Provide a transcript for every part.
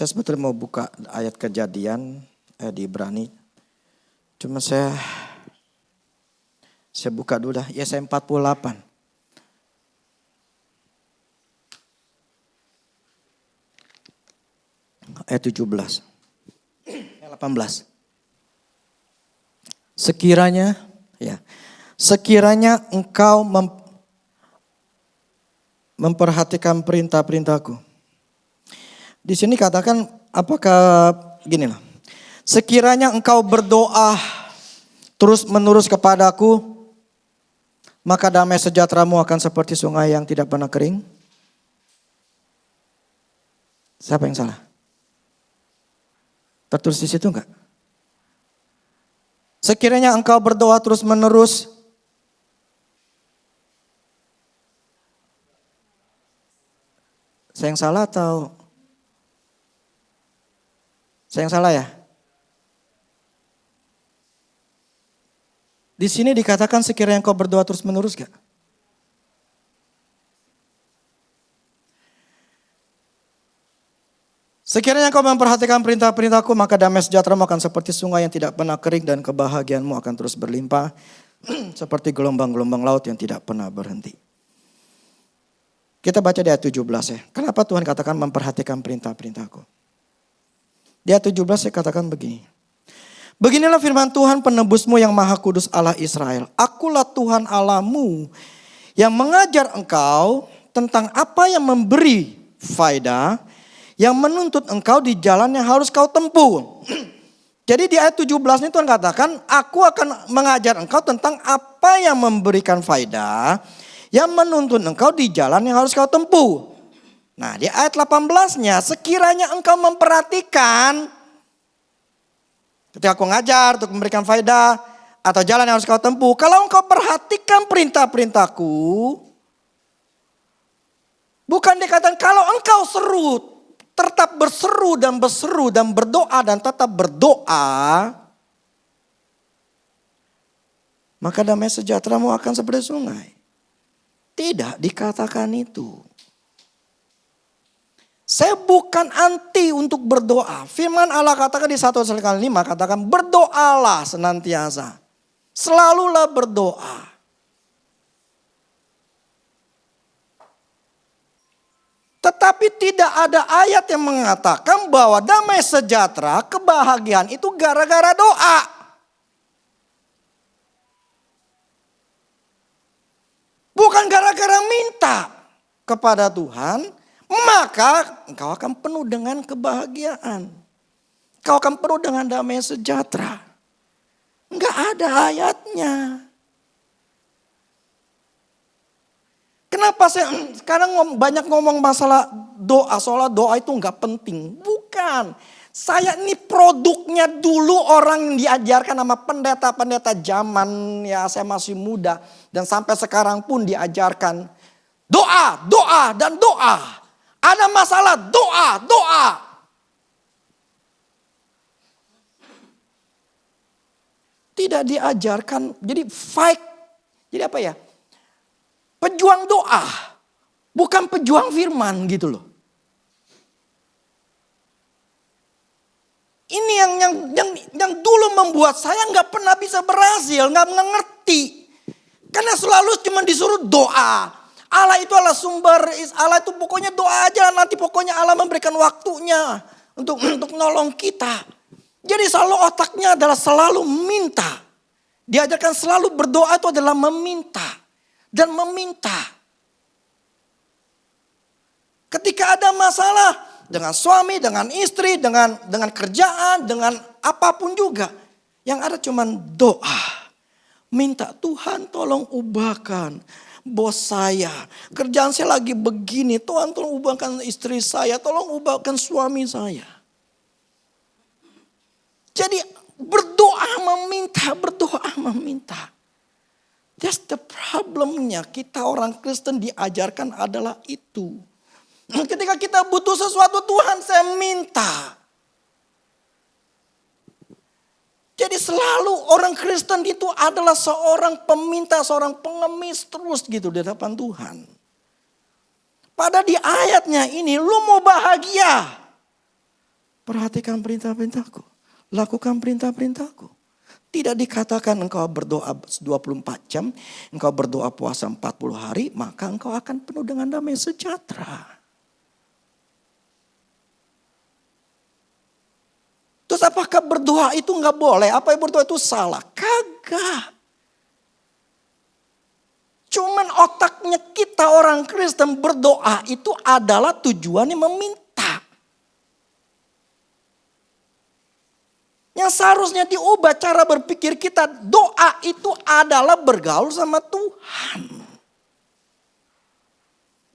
Saya sebetulnya mau buka ayat Kejadian di Ibrani. Cuma saya buka dulu dah. Yesaya 48. Ayat 17. Ayat 18. Sekiranya engkau memperhatikan perintah-perintahku. Di sini katakan apakah gini lah. Sekiranya engkau berdoa terus menerus kepadaku, maka damai sejahteramu akan seperti sungai yang tidak pernah kering. Siapa yang salah? Tertulis di situ enggak? Sekiranya engkau berdoa terus menerus. Saya yang salah atau? Saya yang salah ya? Di sini dikatakan sekiranya engkau berdoa terus menerus gak? Sekiranya engkau memperhatikan perintah-perintahku, maka damai sejahteramu akan seperti sungai yang tidak pernah kering dan kebahagiaanmu akan terus berlimpah seperti gelombang-gelombang laut yang tidak pernah berhenti. Kita baca di ayat 17 ya. Kenapa Tuhan katakan memperhatikan perintah-perintahku? Di ayat 17 saya katakan begini. Beginilah firman Tuhan penebusmu yang maha kudus Allah Israel. Akulah Tuhan Allahmu yang mengajar engkau tentang apa yang memberi faedah, yang menuntut engkau di jalan yang harus kau tempuh. Jadi di ayat 17 ini Tuhan katakan, aku akan mengajar engkau tentang apa yang memberikan faedah, yang menuntun engkau di jalan yang harus kau tempuh. Nah di ayat 18-nya, sekiranya engkau memperhatikan, ketika aku ngajar untuk memberikan faedah atau jalan yang harus kau tempuh, kalau engkau perhatikan perintah-perintahku, bukan dikatakan kalau engkau tetap berseru dan berdoa dan tetap berdoa, maka damai sejahteramu akan seperti sungai. Tidak dikatakan itu. Saya bukan anti untuk berdoa. Firman Allah katakan di 1 Tesalonika 5 katakan berdoalah senantiasa. Selalulah berdoa. Tetapi tidak ada ayat yang mengatakan bahwa damai sejahtera, kebahagiaan itu gara-gara doa. Bukan gara-gara minta kepada Tuhan, maka engkau akan penuh dengan kebahagiaan. Engkau akan penuh dengan damai sejahtera. Enggak ada ayatnya. Kenapa saya sekarang banyak ngomong masalah doa, soalnya doa itu enggak penting. Bukan. Saya ini produknya dulu orang yang diajarkan sama pendeta-pendeta zaman ya saya masih muda. Dan sampai sekarang pun diajarkan doa, doa, dan doa. Ada masalah doa. Tidak diajarkan, jadi fake. Jadi apa ya? Pejuang doa, bukan pejuang firman gitu loh. Ini yang dulu membuat saya nggak pernah bisa berhasil, nggak mengerti. Karena selalu cuma disuruh doa. Allah itu adalah sumber, Allah itu pokoknya doa aja, nanti pokoknya Allah memberikan waktunya untuk nolong kita. Jadi selalu otaknya adalah selalu minta. Diajarkan selalu berdoa itu adalah meminta dan meminta. Ketika ada masalah dengan suami, dengan istri, dengan kerjaan, dengan apapun juga, yang ada cuma doa. Minta Tuhan tolong ubahkan bos saya, kerjaan saya lagi begini, Tuhan tolong ubahkan istri saya, tolong ubahkan suami saya. Jadi berdoa meminta. That's the problemnya, kita orang Kristen diajarkan adalah itu. Ketika kita butuh sesuatu Tuhan saya minta. Jadi selalu orang Kristen itu adalah seorang peminta, seorang pengemis terus gitu di hadapan Tuhan. Pada di ayatnya ini lu mau bahagia. Perhatikan perintah-perintahku. Lakukan perintah-perintahku. Tidak dikatakan engkau berdoa 24 jam, engkau berdoa puasa 40 hari, maka engkau akan penuh dengan damai sejahtera. Terus apakah berdoa itu enggak boleh? Apa yang berdoa itu salah? Kagak. Cuman otaknya kita orang Kristen berdoa itu adalah tujuannya meminta. Yang seharusnya diubah cara berpikir kita, doa itu adalah bergaul sama Tuhan.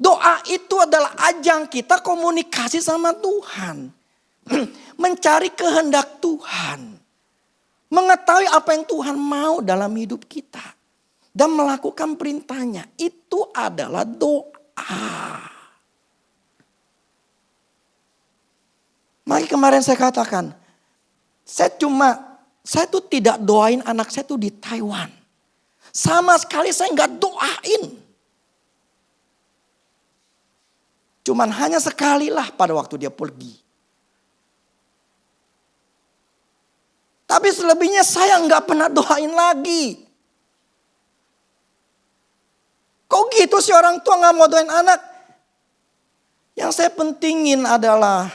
Doa itu adalah ajang kita komunikasi sama Tuhan. Mencari kehendak Tuhan. Mengetahui apa yang Tuhan mau dalam hidup kita. Dan melakukan perintahnya. Itu adalah doa. Mari kemarin saya katakan. Saya tuh tidak doain anak saya tuh di Taiwan. Sama sekali saya nggak doain. Cuman hanya sekali lah pada waktu dia pergi. Tapi selebihnya saya nggak pernah doain lagi. Kok gitu sih orang tua nggak mau doain anak? Yang saya pentingin adalah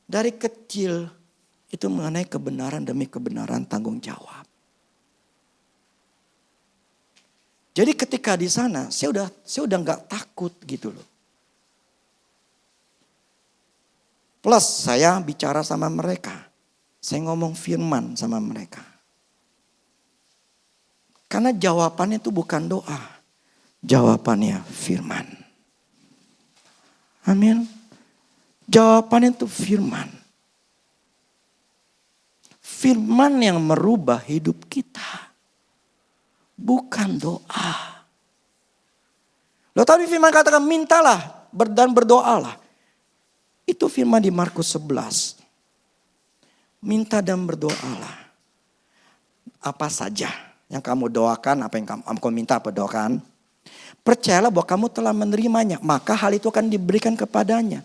dari kecil itu mengenai kebenaran demi kebenaran tanggung jawab. Jadi ketika di sana saya udah nggak takut gitu loh. Plus saya bicara sama mereka. Saya ngomong firman sama mereka. Karena jawabannya itu bukan doa. Jawabannya firman. Amin. Jawabannya itu firman. Firman yang merubah hidup kita. Bukan doa. Loh tadi firman katakan mintalah dan berdoalah. Itu firman di Markus 11. Minta dan berdoalah. Apa saja yang kamu doakan, apa yang kamu minta apa doakan. Percayalah bahwa kamu telah menerimanya. Maka hal itu akan diberikan kepadanya.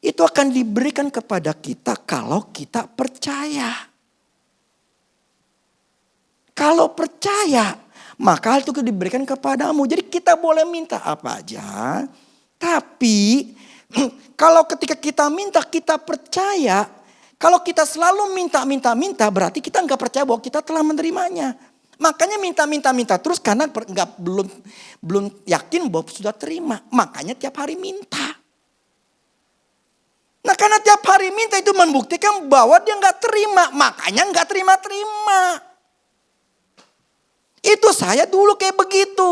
Itu akan diberikan kepada kita kalau kita percaya. Kalau percaya, maka hal itu diberikan kepadamu. Jadi kita boleh minta apa aja. Tapi kalau ketika kita minta, kita percaya. Kalau kita selalu minta, berarti kita nggak percaya bahwa kita telah menerimanya. Makanya minta terus karena belum yakin bahwa sudah terima. Makanya tiap hari minta. Nah karena tiap hari minta itu membuktikan bahwa dia nggak terima. Makanya nggak terima. Itu saya dulu kayak begitu.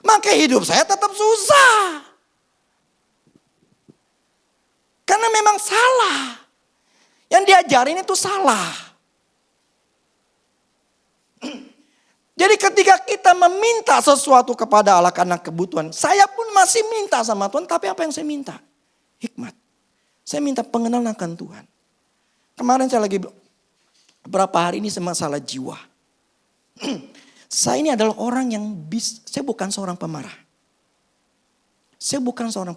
Maka hidup saya tetap susah. Karena memang salah. Yang diajarin itu salah. Jadi ketika kita meminta sesuatu kepada Allah karena kebutuhan. Saya pun masih minta sama Tuhan. Tapi apa yang saya minta? Hikmat. Saya minta pengenalan akan Tuhan. Kemarin saya lagi beberapa hari ini masalah jiwa. Saya ini adalah orang yang saya bukan seorang pemarah. Saya bukan seorang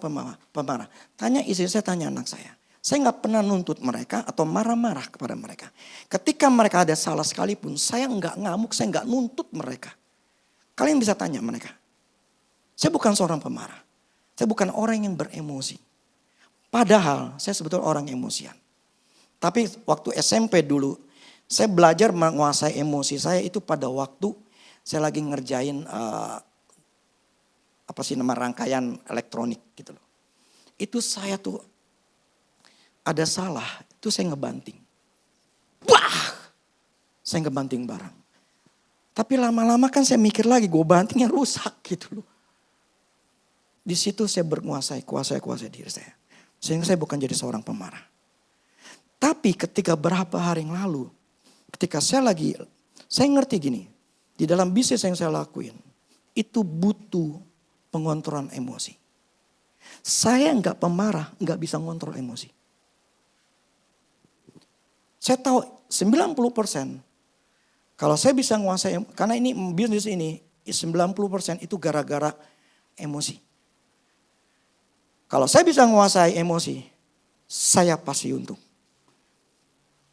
pemarah. Tanya istri saya, tanya anak saya. Saya nggak pernah nuntut mereka atau marah-marah kepada mereka. Ketika mereka ada salah sekalipun, saya nggak ngamuk, saya nggak nuntut mereka. Kalian bisa tanya mereka. Saya bukan seorang pemarah. Saya bukan orang yang beremosi. Padahal saya sebetulnya orang emosian. Tapi waktu SMP dulu, saya belajar menguasai emosi saya itu pada waktu saya lagi ngerjain rangkaian elektronik gitu loh. Itu saya tuh ada salah, itu saya ngebanting. Wah! Saya ngebanting barang. Tapi lama-lama kan saya mikir lagi, gue bantingnya rusak gitu loh. Di situ saya berkuasai diri saya. Sehingga saya bukan jadi seorang pemarah. Tapi ketika berapa hari yang lalu, ketika saya ngerti gini, di dalam bisnis yang saya lakuin, itu butuh pengontrolan emosi. Saya nggak pemarah, nggak bisa ngontrol emosi. Saya tahu 90%, kalau saya bisa menguasai, karena ini bisnis ini 90% itu gara-gara emosi. Kalau saya bisa menguasai emosi, saya pasti untung.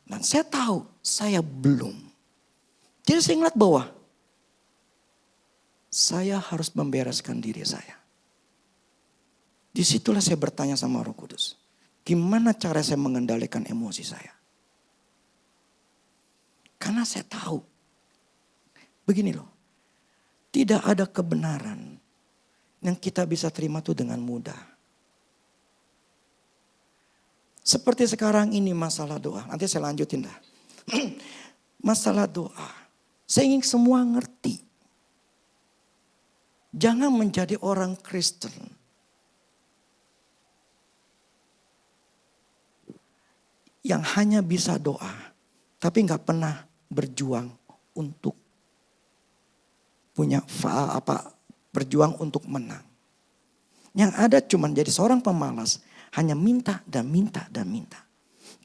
Dan saya tahu saya belum. Jadi saya ingat bahwa saya harus membereskan diri saya. Disitulah saya bertanya sama Roh Kudus. Gimana cara saya mengendalikan emosi saya? Karena saya tahu. Begini loh. Tidak ada kebenaran yang kita bisa terima tuh dengan mudah. Seperti sekarang ini masalah doa. Nanti saya lanjutin dah. Masalah doa. Saya ingin semua ngerti. Jangan menjadi orang Kristen yang hanya bisa doa, tapi nggak pernah berjuang untuk berjuang untuk menang. Yang ada cuma jadi seorang pemalas, hanya minta dan minta dan minta.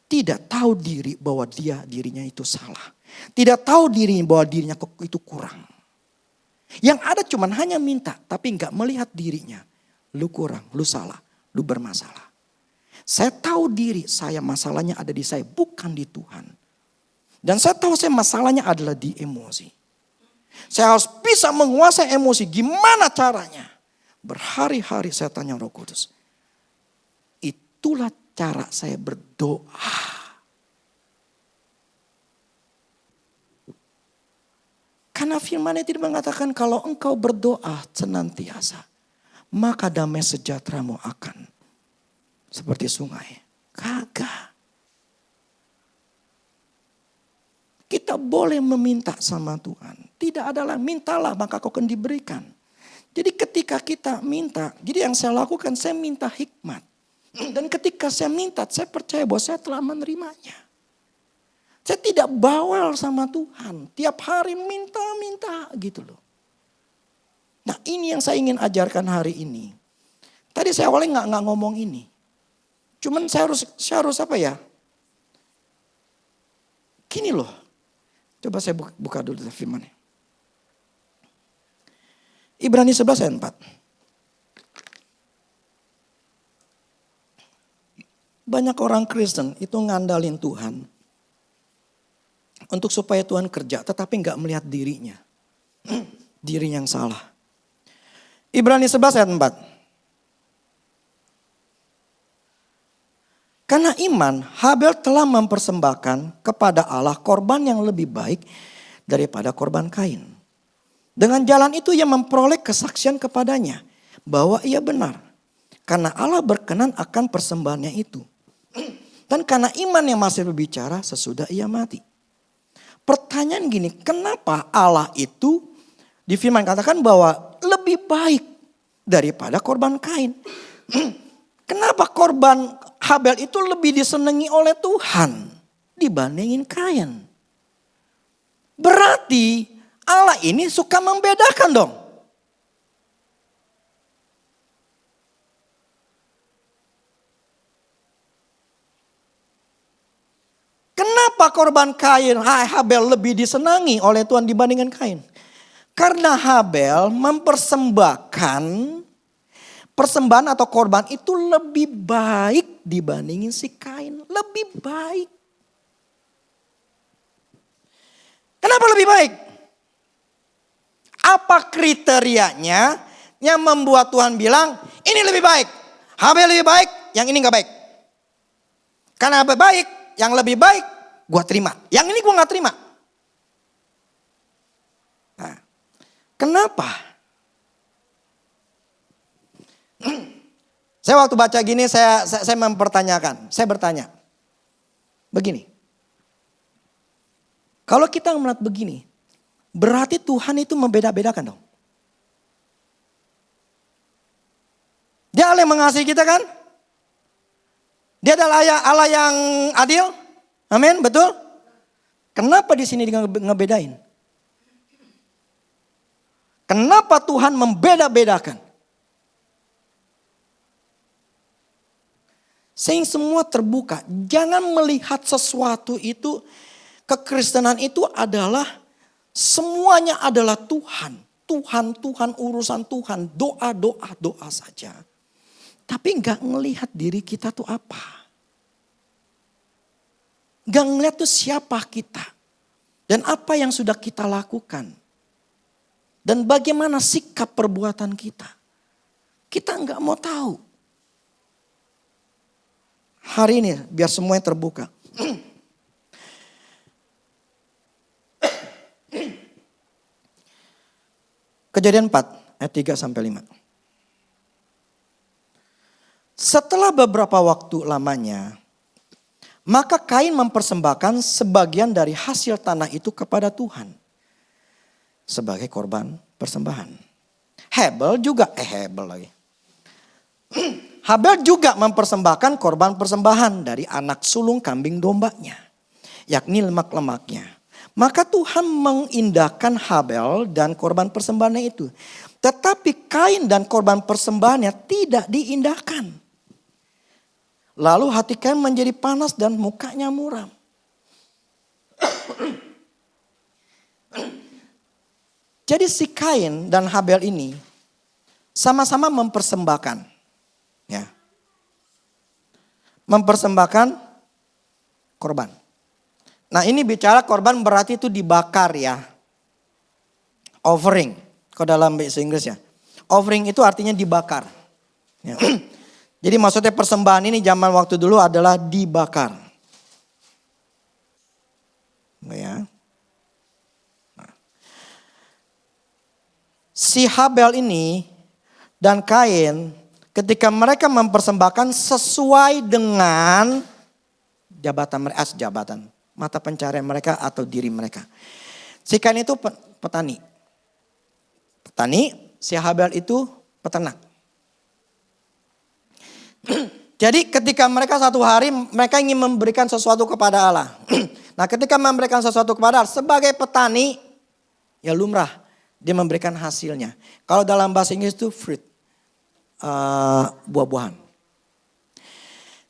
Tidak tahu diri bahwa dirinya itu salah. Tidak tahu dirinya bahwa dirinya itu kurang. Yang ada cuma hanya minta, tapi nggak melihat dirinya. Lu kurang, lu salah, lu bermasalah. Saya tahu diri saya masalahnya ada di saya, bukan di Tuhan. Dan saya tahu saya masalahnya adalah di emosi. Saya harus bisa menguasai emosi. Gimana caranya? Berhari-hari saya tanya Roh Kudus. Itulah cara saya berdoa. Karena firman itu mengatakan kalau engkau berdoa senantiasa, maka damai sejahteramu akan seperti sungai. Kagak. Kita boleh meminta sama Tuhan. Tidak adalah mintalah maka kau akan diberikan. Jadi ketika kita minta, jadi yang saya lakukan saya minta hikmat. Dan ketika saya minta, saya percaya bahwa saya telah menerimanya. Saya tidak bawel sama Tuhan. Tiap hari minta gitu loh. Nah ini yang saya ingin ajarkan hari ini. Tadi saya awalnya nggak ngomong ini. Cuman saya harus apa ya? Gini loh. Coba saya buka dulu firmannya. Ibrani 11 ayat 4. Banyak orang Kristen itu ngandalin Tuhan untuk supaya Tuhan kerja, tetapi nggak melihat dirinya. Diri yang salah. Ibrani 11 ayat 4. Karena iman, Habel telah mempersembahkan kepada Allah korban yang lebih baik daripada korban Kain. Dengan jalan itu ia memperoleh kesaksian kepadanya bahwa ia benar. Karena Allah berkenan akan persembahannya itu. Dan karena iman yang masih berbicara sesudah ia mati. Pertanyaan gini, kenapa Allah itu di firman katakan bahwa lebih baik daripada korban Kain? Kenapa korban Habel itu lebih disenangi oleh Tuhan dibandingin Kain? Berarti Allah ini suka membedakan dong. Kenapa korban Habel lebih disenangi oleh Tuhan dibandingkan Kain? Karena Habel mempersembahkan persembahan atau korban itu lebih baik dibandingin si Kain. Lebih baik. Kenapa lebih baik? Apa kriterianya yang membuat Tuhan bilang ini lebih baik. Habel lebih baik, yang ini gak baik. Karena lebih baik, yang lebih baik gue terima. Yang ini gue gak terima. Nah, kenapa? Saya waktu baca gini saya mempertanyakan. Saya bertanya. Begini. Kalau kita melihat begini. Berarti Tuhan itu membeda-bedakan dong. Dia Allah yang mengasihi kita kan? Dia adalah Allah yang adil. Amin, betul? Kenapa di sini dia ngebedain? Kenapa Tuhan membeda-bedakan? Sehingga semua terbuka. Jangan melihat sesuatu itu, kekristenan itu adalah semuanya adalah Tuhan. Tuhan, urusan Tuhan. Doa saja. Tapi gak ngelihat diri kita tuh apa. Gak ngeliat tuh siapa kita. Dan apa yang sudah kita lakukan. Dan bagaimana sikap perbuatan kita. Kita gak mau tahu. Hari ini biar semuanya terbuka. Kejadian 4 ayat 3 sampai 5. Setelah beberapa waktu lamanya, maka Kain mempersembahkan sebagian dari hasil tanah itu kepada Tuhan sebagai korban persembahan. Habel juga mempersembahkan korban persembahan dari anak sulung kambing dombanya, yakni lemak-lemaknya. Maka Tuhan mengindahkan Habel dan korban persembahannya itu. Tetapi Kain dan korban persembahannya tidak diindahkan. Lalu hati Kain menjadi panas dan mukanya muram. Jadi si Kain dan Habel ini sama-sama mempersembahkan. Ya. Mempersembahkan korban. Nah ini bicara korban berarti itu dibakar ya. Offering. Kalau dalam bahasa Inggris ya. Offering itu artinya dibakar. Ya. Jadi maksudnya persembahan ini zaman waktu dulu adalah dibakar. Ya. Nah. Si Habel ini dan Kain ketika mereka mempersembahkan sesuai dengan jabatan mata pencarian mereka atau diri mereka. Si Kain itu petani. Si Habel itu peternak. Jadi ketika mereka satu hari mereka ingin memberikan sesuatu kepada Allah. Nah ketika memberikan sesuatu kepada Allah sebagai petani ya lumrah dia memberikan hasilnya. Kalau dalam bahasa Inggris itu fruit, buah-buahan.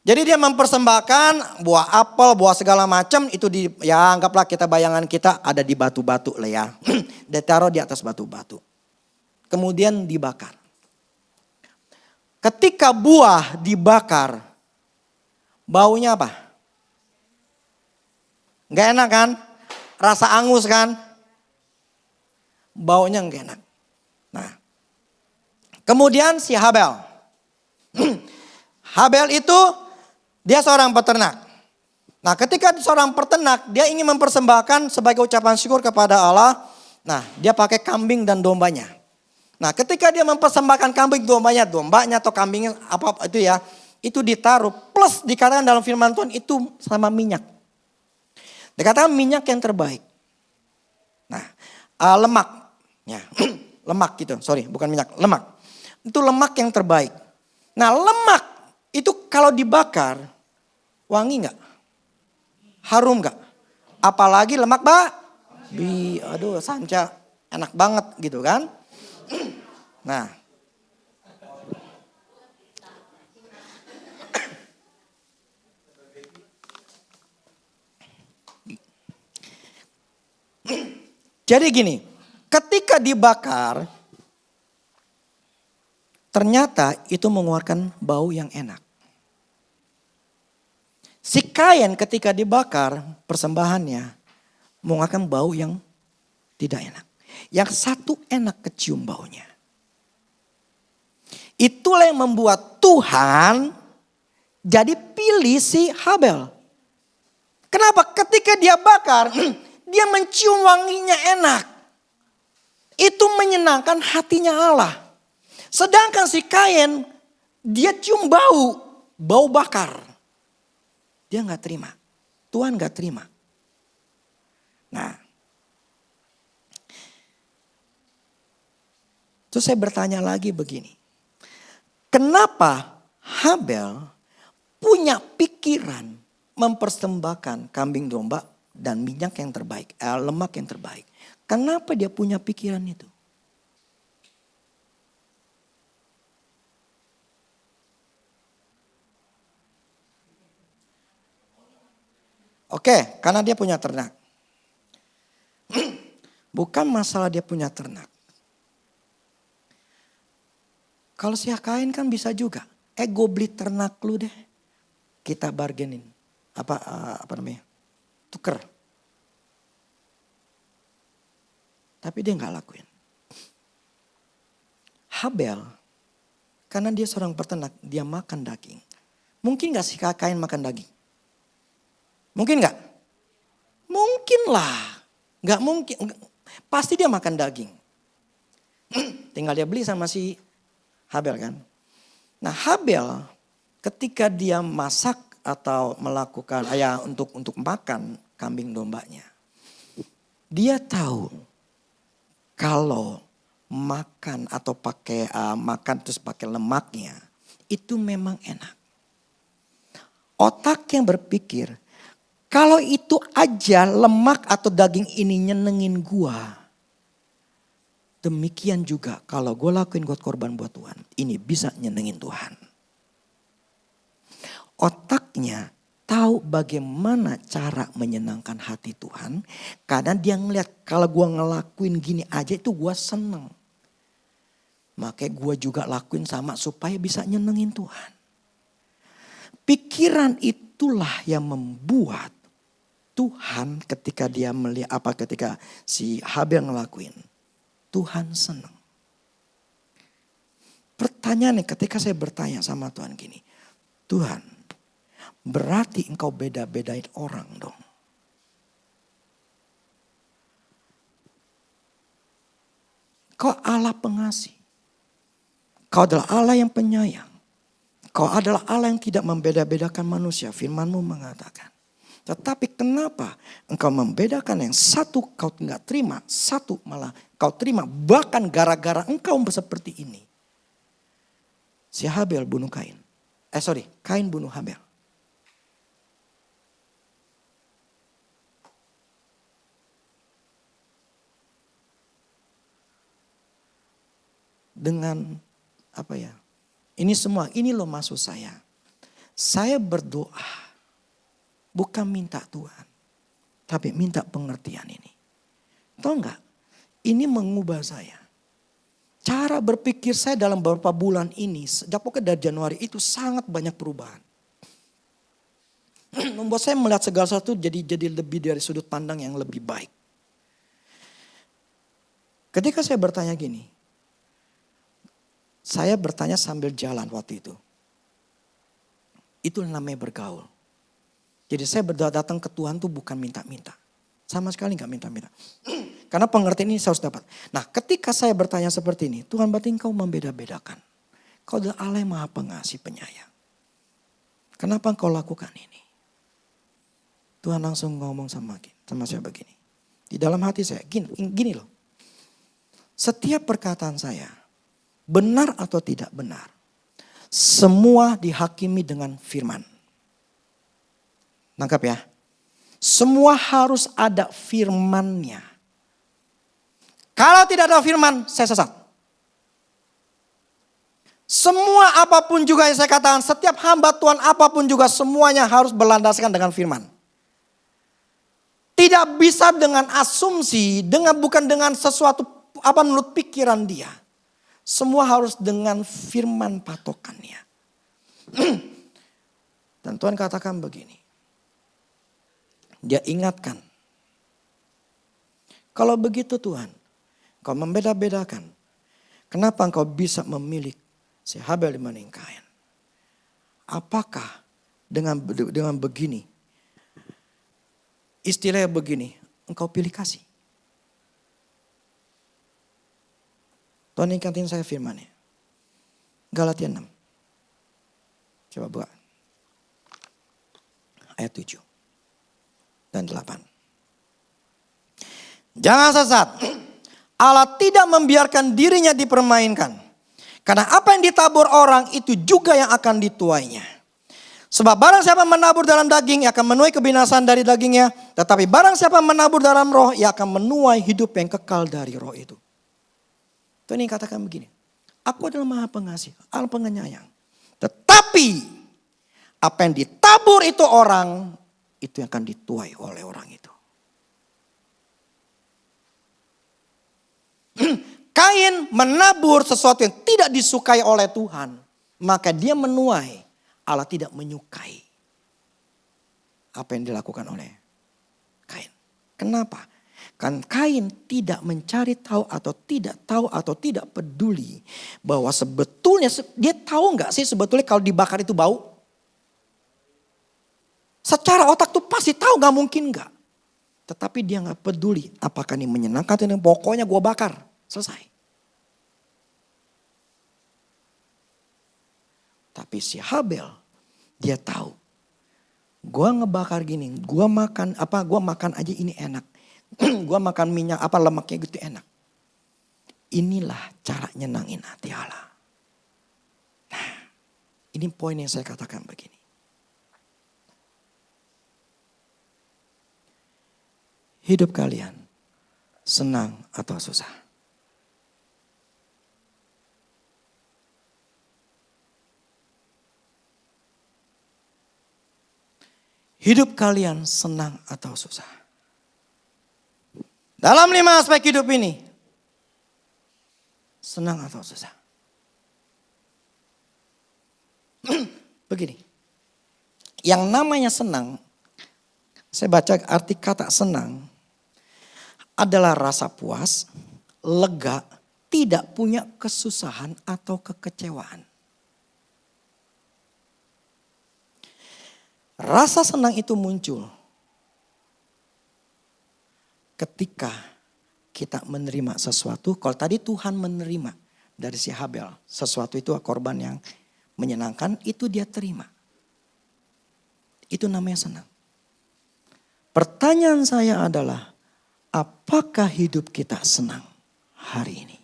Jadi dia mempersembahkan buah apel, buah segala macam itu ya anggaplah kita bayangan kita ada di batu-batu lah ya. Dia taruh di atas batu-batu. Kemudian dibakar. Ketika buah dibakar, baunya apa? Gak enak kan? Rasa angus kan? Baunya gak enak. Nah, kemudian si Habel. Habel itu dia seorang peternak. Nah ketika seorang peternak dia ingin mempersembahkan sebagai ucapan syukur kepada Allah. Nah dia pakai kambing dan dombanya. Nah ketika dia mempersembahkan kambing dombanya atau kambingnya apa itu ya. Itu ditaruh plus dikatakan dalam firman Tuhan itu sama minyak. Dikatakan minyak yang terbaik. Nah lemak. Ya, lemak gitu, bukan minyak, lemak. Itu lemak yang terbaik. Nah lemak itu kalau dibakar wangi gak? Harum gak? Apalagi lemak babi. Aduh sanca enak banget gitu kan. Nah. Jadi gini, ketika dibakar ternyata itu mengeluarkan bau yang enak. Si Kain ketika dibakar persembahannya mengeluarkan bau yang tidak enak. Yang satu enak kecium baunya. Itulah yang membuat Tuhan jadi pilih si Habel. Kenapa? Ketika dia bakar, dia mencium wanginya enak. Itu menyenangkan hatinya Allah. Sedangkan si Kain, dia cium bau bakar. Dia gak terima. Tuhan gak terima. Nah. Terus saya bertanya lagi begini. Kenapa Habel punya pikiran mempersembahkan kambing domba dan minyak yang terbaik, lemak yang terbaik. Kenapa dia punya pikiran itu? Oke, karena dia punya ternak. Bukan masalah dia punya ternak. Kalau si Kain kan bisa juga. Gue beli ternak lu deh. Kita bargainin. Apa namanya? tuker. Tapi dia nggak lakuin. Habel, karena dia seorang peternak, dia makan daging. Mungkin gak sih Kain makan daging? Mungkin gak? Mungkin lah. Gak mungkin. Pasti dia makan daging. Tinggal dia beli sama si Habel kan. Nah Habel ketika dia masak atau melakukan untuk makan kambing dombanya. Dia tahu kalau makan atau pakai makan terus pakai lemaknya itu memang enak. Otak yang berpikir kalau itu aja lemak atau daging ini nyenengin gua. Demikian juga kalau gue lakuin buat korban buat Tuhan. Ini bisa nyenengin Tuhan. Otaknya tahu bagaimana cara menyenangkan hati Tuhan. Karena dia ngeliat kalau gue ngelakuin gini aja itu gue seneng. Makanya gue juga lakuin sama supaya bisa nyenengin Tuhan. Pikiran itulah yang membuat Tuhan ketika dia melihat ketika si Habel ngelakuin. Tuhan senang. Pertanyaannya ketika saya bertanya sama Tuhan gini. Tuhan, berarti engkau beda-bedain orang dong. Kau Allah pengasih. Kau adalah Allah yang penyayang. Kau adalah Allah yang tidak membeda-bedakan manusia. Firman-Mu mengatakan. Tetapi kenapa engkau membedakan yang satu kau tidak terima, satu malah kau terima. Bahkan gara-gara engkau seperti ini. Si Habel bunuh Kain. Kain bunuh Habel. Dengan ini semua, ini loh maksud saya. Saya berdoa. Bukan minta Tuhan. Tapi minta pengertian ini. Tahu enggak? Ini mengubah saya. Cara berpikir saya dalam beberapa bulan ini. Sejak pokoknya dari Januari itu sangat banyak perubahan. Membuat saya melihat segala sesuatu jadi lebih dari sudut pandang yang lebih baik. Ketika saya bertanya gini. Saya bertanya sambil jalan waktu itu. Itu namanya bergaul. Jadi saya datang ke Tuhan tuh bukan minta-minta. Sama sekali gak minta-minta. Karena pengertian ini saya harus dapat. Nah ketika saya bertanya seperti ini. Tuhan berarti engkau membeda-bedakan. Kau adalah Allah yang maha pengasih penyayang. Kenapa engkau lakukan ini? Tuhan langsung ngomong sama saya begini. Di dalam hati saya gini loh. Setiap perkataan saya. Benar atau tidak benar. Semua dihakimi dengan firman. Nangkap ya. Semua harus ada firmannya. Kalau tidak ada firman, saya sesat. Semua apapun juga yang saya katakan, setiap hamba Tuhan apapun juga semuanya harus berlandaskan dengan firman. Tidak bisa dengan asumsi, bukan dengan sesuatu menurut pikiran dia. Semua harus dengan firman patokannya. Dan Tuhan katakan begini. Dia ingatkan. Kalau begitu Tuhan, kau membeda-bedakan. Kenapa engkau bisa memilih si Habel dibanding Kain? Apakah dengan begini, istilahnya begini, engkau pilih kasih? Tuhan ingatin saya firman-Nya. Galatia 6. Coba buka. Ayat 7 dan 8. Jangan sesat. Allah tidak membiarkan dirinya dipermainkan. Karena apa yang ditabur orang itu juga yang akan dituainya. Sebab barang siapa menabur dalam daging, ia akan menuai kebinasaan dari dagingnya. Tetapi barang siapa menabur dalam roh, ia akan menuai hidup yang kekal dari roh itu. Tuhan ini katakan begini. Aku adalah maha pengasih, Allah penyayang. Tetapi apa yang ditabur itu orang, itu yang akan dituai oleh orang itu. Kain menabur sesuatu yang tidak disukai oleh Tuhan. Maka dia menuai. Allah tidak menyukai apa yang dilakukan oleh Kenapa? Kan Kain tidak mencari tahu atau tidak peduli bahwa sebetulnya dia tahu nggak sih sebetulnya kalau dibakar itu bau? Secara otak tuh pasti tahu, nggak mungkin nggak. Tetapi dia nggak peduli apakah ini menyenangkan atau pokoknya gue bakar, selesai. Tapi si Habel dia tahu, gue ngebakar gini, gue makan aja ini enak. Gue makan minyak lemaknya gitu enak. Inilah cara nyenangin hati Allah. Nah, ini poin yang saya katakan begini. Hidup kalian senang atau susah? Hidup kalian senang atau susah? Dalam 5 aspek hidup ini, senang atau susah? Begini, yang namanya senang, saya baca arti kata senang, adalah rasa puas, lega, tidak punya kesusahan atau kekecewaan. Rasa senang itu muncul ketika kita menerima sesuatu. Kalau tadi Tuhan menerima dari si Habel, sesuatu itu korban yang menyenangkan, itu dia terima. Itu namanya senang. Pertanyaan saya adalah, apakah hidup kita senang hari ini?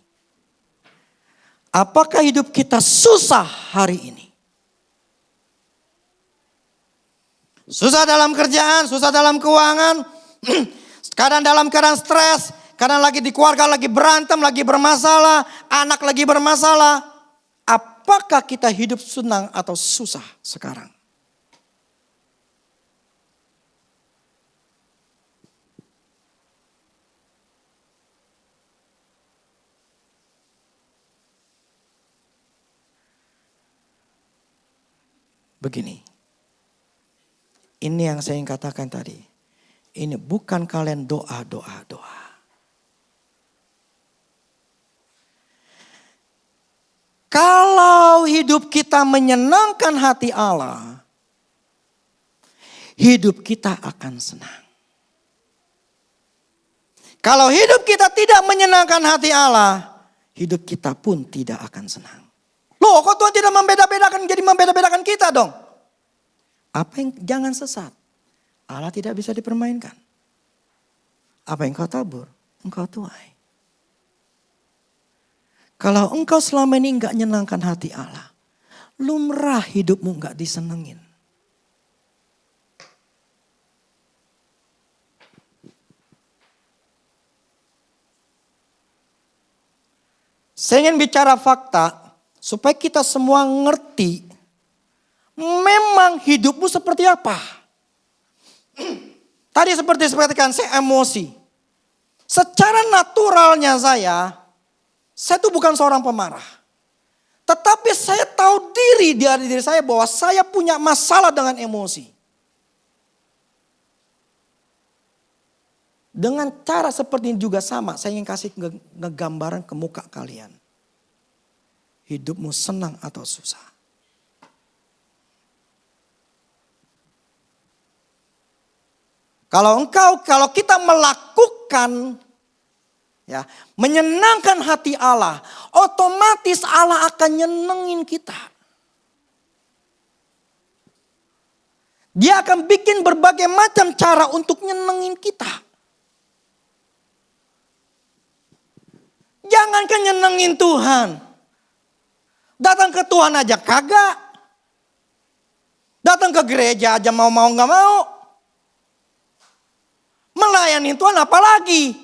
Apakah hidup kita susah hari ini? Susah dalam kerjaan, susah dalam keuangan, kadang dalam keadaan stres, kadang lagi di keluarga lagi berantem, lagi bermasalah, anak lagi bermasalah. Apakah kita hidup senang atau susah sekarang? Begini, ini yang saya ingin katakan tadi. Ini bukan kalian doa. Kalau hidup kita menyenangkan hati Allah, hidup kita akan senang. Kalau hidup kita tidak menyenangkan hati Allah, hidup kita pun tidak akan senang. Loh, kok Tuhan tidak membeda-bedakan, jadi membeda-bedakan kita dong? Apa yang jangan sesat? Allah tidak bisa dipermainkan. Apa yang kau tabur, engkau tuai. Kalau engkau selama ini enggak nyenangkan hati Allah, lumrah hidupmu enggak disenengin. Saya ingin bicara fakta supaya kita semua ngerti memang hidupmu seperti apa. Tadi seperti kan saya emosi. Secara naturalnya saya tuh bukan seorang pemarah. Tetapi saya tahu diri saya bahwa saya punya masalah dengan emosi. Dengan cara seperti ini juga sama, saya ingin kasih ngegambaran ke muka kalian. Hidupmu senang atau susah? Kalau kita melakukan menyenangkan hati Allah, otomatis Allah akan nyenengin kita. Dia akan bikin berbagai macam cara untuk nyenengin kita. Jangankan nyenengin Tuhan. Datang ke Tuhan aja kagak. Datang ke gereja aja mau gak mau. Melayani Tuhan apalagi.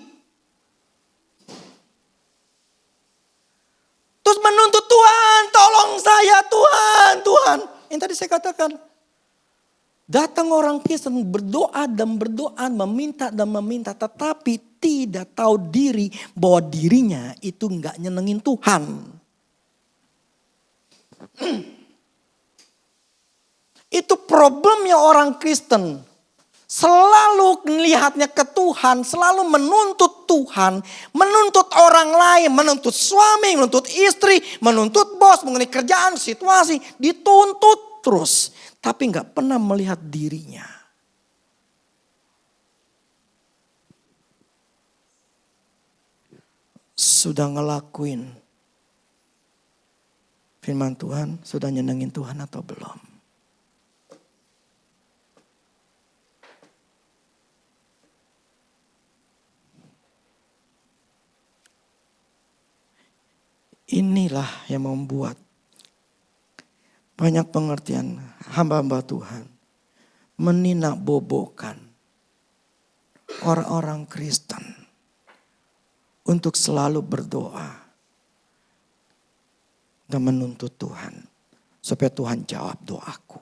Terus menuntut Tuhan, tolong saya Tuhan. Yang tadi saya katakan. Datang orang Kristen berdoa, meminta. Tetapi tidak tahu diri bahwa dirinya itu gak nyenengin Tuhan. Itu problemnya orang Kristen. Selalu melihatnya ke Tuhan, selalu menuntut Tuhan, menuntut orang lain, menuntut suami, menuntut istri, menuntut bos, mengenai kerjaan, situasi, dituntut terus. Tapi gak pernah melihat dirinya. Sudah ngelakuin firman Tuhan, sudah nyenengin Tuhan atau belum? Inilah yang membuat banyak pengertian hamba-hamba Tuhan meninakbobokan orang-orang Kristen untuk selalu berdoa dan menuntut Tuhan supaya Tuhan jawab doaku.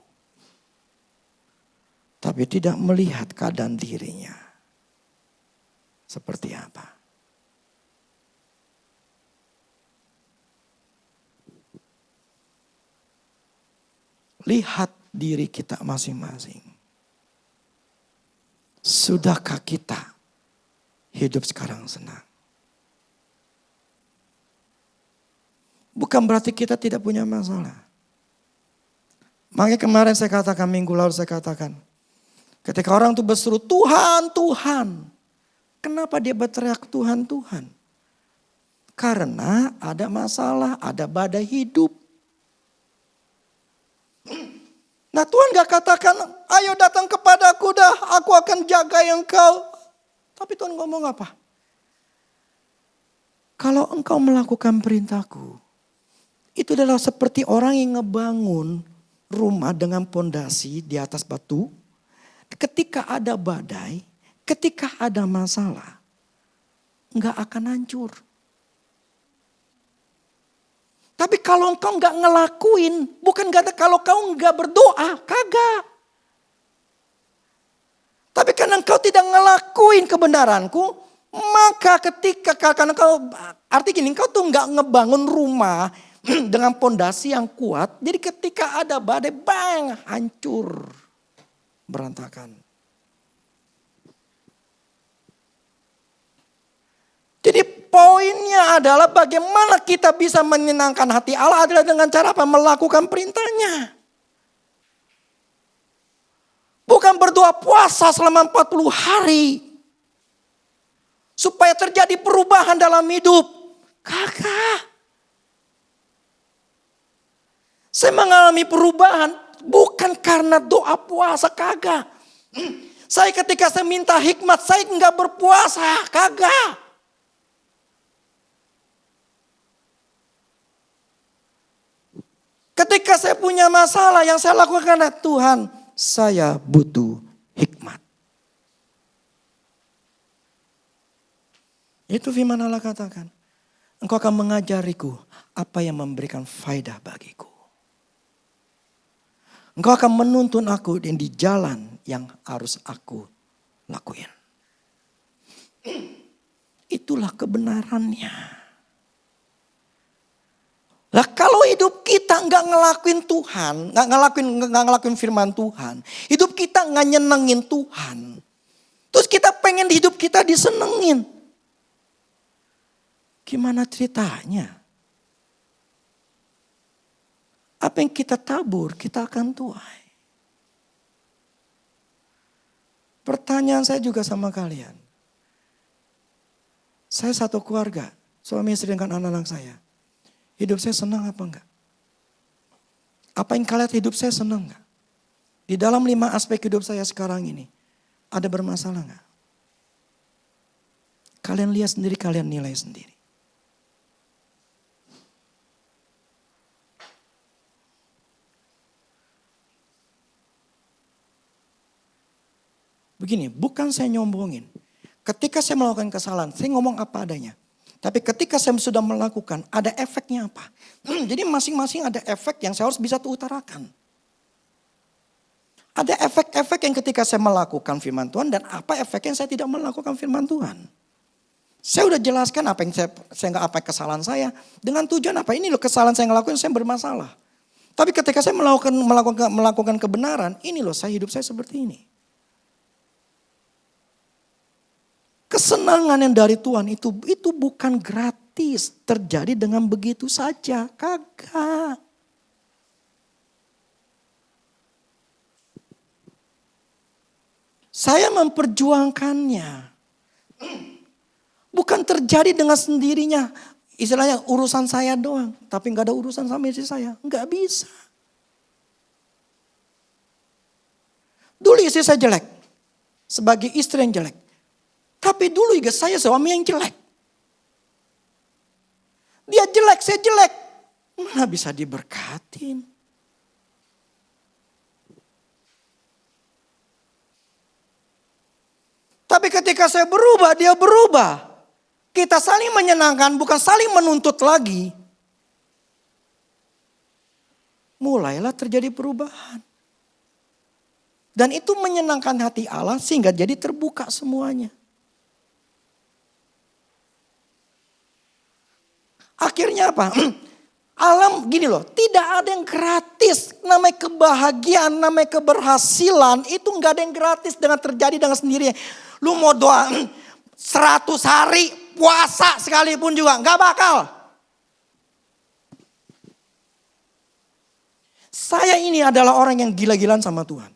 Tapi tidak melihat keadaan dirinya seperti apa. Lihat diri kita masing-masing. Sudahkah kita hidup sekarang senang? Bukan berarti kita tidak punya masalah. Makanya kemarin saya katakan, minggu lalu saya katakan. Ketika orang itu berseru, Tuhan, Tuhan. Kenapa dia berteriak Tuhan, Tuhan? Karena ada masalah, ada badai hidup. Nah Tuhan gak katakan, ayo datang kepadaku dah, aku akan jaga engkau. Tapi Tuhan ngomong apa? Kalau engkau melakukan perintahku, itu adalah seperti orang yang ngebangun rumah dengan pondasi di atas batu. Ketika ada badai, ketika ada masalah, gak akan hancur. Tapi kalau engkau nggak ngelakuin, bukan kata kalau kau nggak berdoa, kagak. Tapi karena engkau tidak ngelakuin kebenaranku, maka ketika karena kau, arti gini, engkau tuh nggak ngebangun rumah dengan pondasi yang kuat. Jadi ketika ada badai, bang, hancur, berantakan. Jadi poinnya adalah bagaimana kita bisa menyenangkan hati Allah adalah dengan cara apa? Melakukan perintahnya. Bukan berdoa puasa selama 40 hari. Supaya terjadi perubahan dalam hidup. Kagak. Saya mengalami perubahan bukan karena doa puasa, kagak. Saya ketika saya minta hikmat, saya enggak berpuasa, kagak. Ketika saya punya masalah yang saya lakukan adalah Tuhan, saya butuh hikmat. Itu firman Allah katakan. Engkau akan mengajariku apa yang memberikan faedah bagiku. Engkau akan menuntun aku di jalan yang harus aku lakuin. Itulah kebenarannya. Lah kalau hidup kita nggak ngelakuin Tuhan, nggak ngelakuin firman Tuhan, hidup kita nggak nyenengin Tuhan, terus kita pengen hidup kita disenengin, gimana ceritanya? Apa yang kita tabur kita akan tuai. Pertanyaan saya juga sama kalian, saya satu keluarga, suami istri dengan anak-anak saya. Hidup saya senang apa enggak? Apa yang kalian hidup saya senang enggak? Di dalam 5 aspek hidup saya sekarang ini, ada bermasalah enggak? Kalian lihat sendiri, kalian nilai sendiri. Begini, bukan saya nyombongin. Ketika saya melakukan kesalahan, saya ngomong apa adanya. Tapi ketika saya sudah melakukan, ada efeknya apa? Jadi masing-masing ada efek yang saya harus bisa utarakan. Ada efek-efek yang ketika saya melakukan firman Tuhan dan apa efek yang saya tidak melakukan firman Tuhan. Saya udah jelaskan apa yang apa kesalahan saya dengan tujuan apa? Ini loh kesalahan saya ngelakuin, saya bermasalah. Tapi ketika saya melakukan kebenaran, ini loh saya hidup saya seperti ini. Kesenangan yang dari Tuhan itu bukan gratis. Terjadi dengan begitu saja. Kagak. Saya memperjuangkannya. Bukan terjadi dengan sendirinya. Istilahnya urusan saya doang. Tapi gak ada urusan sama istri saya. Gak bisa. Dulu istri saya jelek. Sebagai istri yang jelek. Tapi dulu juga saya suami yang jelek. Dia jelek, saya jelek. Mana bisa diberkatin. Tapi ketika saya berubah, dia berubah. Kita saling menyenangkan, bukan saling menuntut lagi. Mulailah terjadi perubahan. Dan itu menyenangkan hati Allah sehingga jadi terbuka semuanya. Akhirnya apa? Alam gini loh, tidak ada yang gratis. Namanya kebahagiaan, namanya keberhasilan, itu gak ada yang gratis dengan terjadi dengan sendirinya. Lu mau doa 100 hari puasa sekalipun juga gak bakal. Saya ini adalah orang yang gila-gilaan sama Tuhan.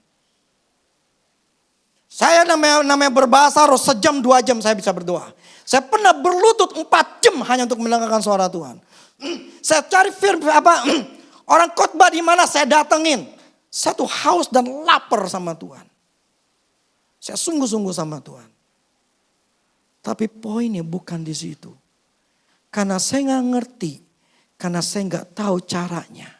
Saya namanya berbahasa roh sejam 2 jam saya bisa berdoa. Saya pernah berlutut 4 jam hanya untuk mendengarkan suara Tuhan. Saya cari orang khotbah di mana saya datengin. Saya tuh haus dan lapar sama Tuhan. Saya sungguh-sungguh sama Tuhan. Tapi poinnya bukan di situ. Karena saya nggak ngerti. Karena saya nggak tahu caranya.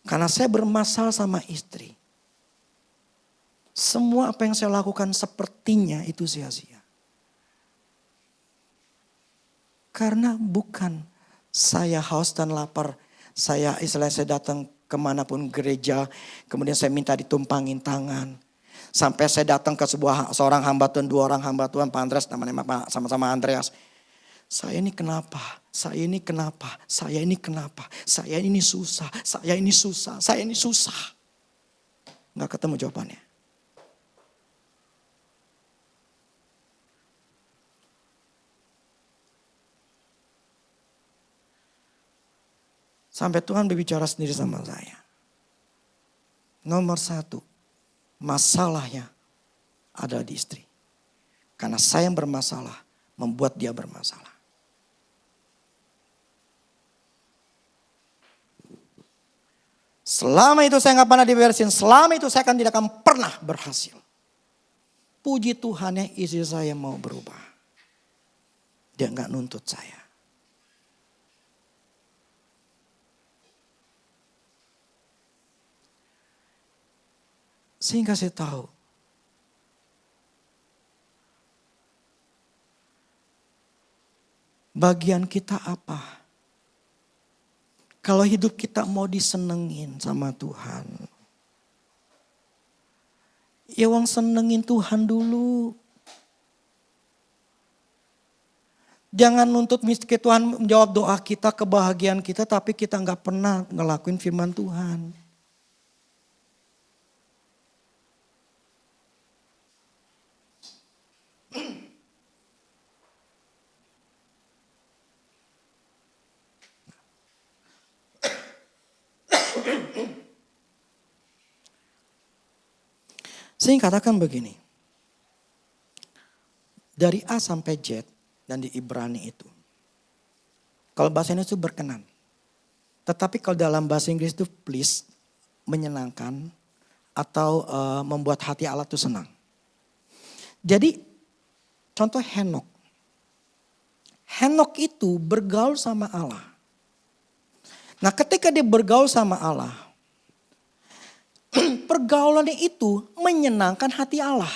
Karena saya bermasalah sama istri. Semua apa yang saya lakukan sepertinya itu sia-sia. Karena bukan saya haus dan lapar. Saya datang kemanapun gereja. Kemudian saya minta ditumpangin tangan. Sampai saya datang ke seorang hamba Tuhan, 2 orang hamba Tuhan. Pak Andreas namanya sama-sama Andreas. Saya ini kenapa? Saya ini kenapa? Saya ini kenapa? Saya ini susah. Saya ini susah. Saya ini susah. Gak ketemu jawabannya. Sampai Tuhan berbicara sendiri sama saya. Nomor 1, masalahnya adalah di istri. Karena saya yang bermasalah, membuat dia bermasalah. Selama itu saya gak pernah diberesin, selama itu saya tidak akan pernah berhasil. Puji Tuhan ya istri saya mau berubah. Dia gak nuntut saya. Sehingga saya tahu. Bagian kita apa? Kalau hidup kita mau disenengin sama Tuhan. Ya wong senengin Tuhan dulu. Jangan nuntut miskin Tuhan menjawab doa kita, kebahagiaan kita. Tapi kita gak pernah ngelakuin firman Tuhan. Saya katakan begini. Dari A sampai Z dan di Ibrani itu. Kalau bahasa Indonesia itu berkenan. Tetapi kalau dalam bahasa Inggris itu please, menyenangkan atau membuat hati Allah itu senang. Jadi contoh Henok. Henok itu bergaul sama Allah. Nah ketika dia bergaul sama Allah. Pergaulannya itu menyenangkan hati Allah.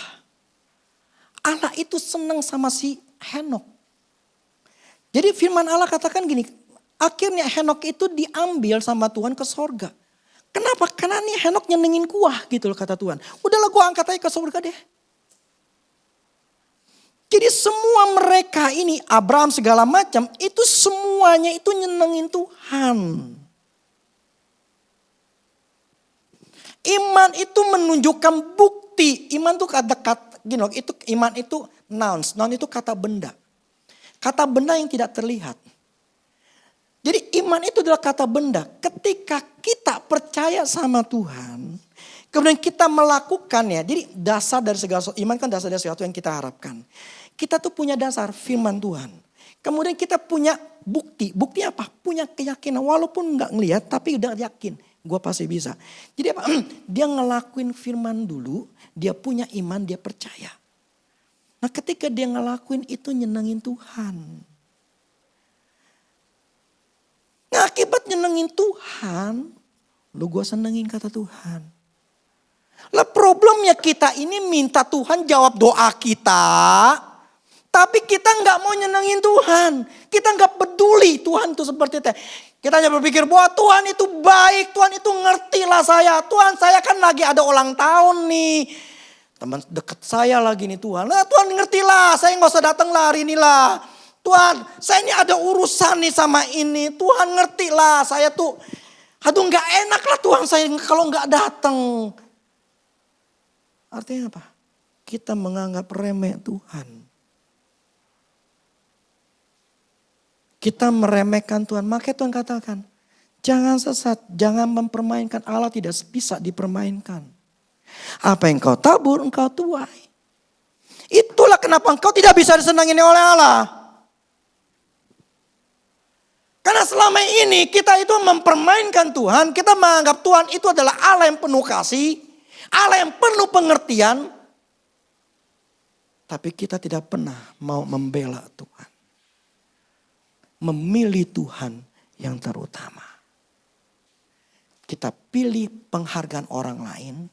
Allah itu senang sama si Henok. Jadi firman Allah katakan gini. Akhirnya Henok itu diambil sama Tuhan ke sorga. Kenapa? Karena nih Henok nyenengin gua gitu loh kata Tuhan. Udahlah gua angkat aja ke sorga deh. Jadi semua mereka ini Abraham segala macam itu semuanya itu nyenengin Tuhan. Iman itu menunjukkan bukti. Iman itu gini loh, itu iman itu nouns. Noun itu kata benda. Kata benda yang tidak terlihat. Jadi iman itu adalah kata benda. Ketika kita percaya sama Tuhan, kemudian kita melakukannya. Jadi dasar dari segala sesuatu, iman kan dasar dari sesuatu yang kita harapkan. Kita tuh punya dasar firman Tuhan. Kemudian kita punya bukti. Bukti apa? Punya keyakinan. Walaupun nggak ngelihat tapi udah yakin. Gue pasti bisa. Jadi apa? Dia ngelakuin firman dulu. Dia punya iman, dia percaya. Nah ketika dia ngelakuin itu nyenengin Tuhan. Nah akibat nyenengin Tuhan, lu gue senengin kata Tuhan. Lah problemnya kita ini minta Tuhan jawab doa kita. Tapi kita nggak mau nyenengin Tuhan. Kita nggak peduli Tuhan itu seperti itu. Kita hanya berpikir bahwa Tuhan itu baik. Tuhan itu ngerti lah saya. Tuhan saya kan lagi ada ulang tahun nih. Teman deket saya lagi nih Tuhan. Nah Tuhan ngerti lah. Saya nggak usah datang lah hari ini lah. Tuhan saya ini ada urusan nih sama ini. Tuhan ngerti lah saya tuh. Aduh nggak enak lah Tuhan saya kalau nggak datang. Artinya apa? Kita menganggap remeh Tuhan. Kita meremehkan Tuhan. Makanya Tuhan katakan, jangan sesat, jangan mempermainkan Allah, tidak bisa dipermainkan. Apa yang kau tabur, engkau tuai. Itulah kenapa engkau tidak bisa disenangi oleh Allah. Karena selama ini kita itu mempermainkan Tuhan, kita menganggap Tuhan itu adalah Allah yang penuh kasih, Allah yang penuh pengertian. Tapi kita tidak pernah mau membela Tuhan. Memilih Tuhan yang terutama. Kita pilih penghargaan orang lain,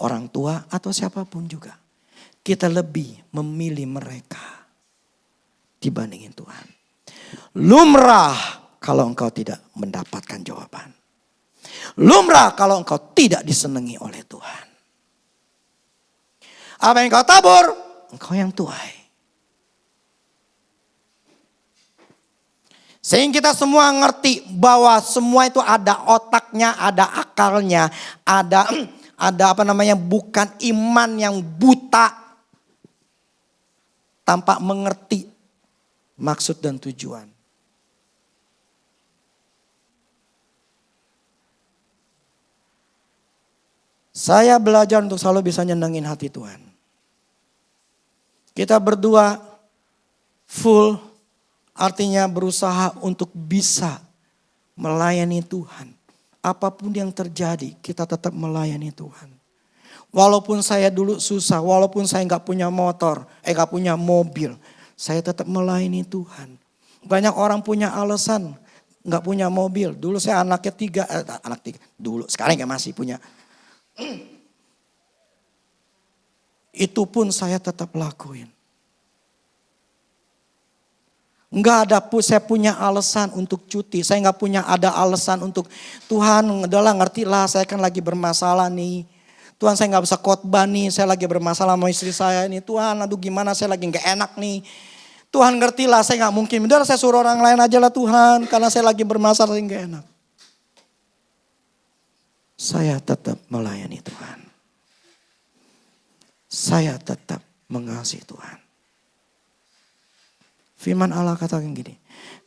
orang tua atau siapapun juga. Kita lebih memilih mereka dibandingin Tuhan. Lumrah kalau engkau tidak mendapatkan jawaban. Lumrah kalau engkau tidak disenangi oleh Tuhan. Apa yang kau tabur, engkau yang tuai. Sehingga kita semua ngerti bahwa semua itu ada otaknya, ada akalnya, ada bukan iman yang buta tanpa mengerti maksud dan tujuan. Saya belajar untuk selalu bisa nyenengin hati Tuhan. Kita berdua full. Artinya berusaha untuk bisa melayani Tuhan. Apapun yang terjadi kita tetap melayani Tuhan. Walaupun saya dulu susah, walaupun saya gak punya motor, gak punya mobil. Saya tetap melayani Tuhan. Banyak orang punya alasan gak punya mobil. Dulu saya anak tiga. Dulu sekarang gak masih punya. Itu pun saya tetap lakuin. Enggak ada saya punya alasan untuk cuti. Saya enggak punya ada alasan untuk Tuhan adalah ngerti lah saya kan lagi bermasalah nih. Tuhan saya enggak bisa khotbah nih. Saya lagi bermasalah sama istri saya nih. Tuhan aduh gimana saya lagi enggak enak nih. Tuhan ngerti lah saya enggak mungkin. Udah saya suruh orang lain aja lah Tuhan. Karena saya lagi bermasalah saya enggak enak. Saya tetap melayani Tuhan. Saya tetap mengasihi Tuhan. Firman Allah katakan gini,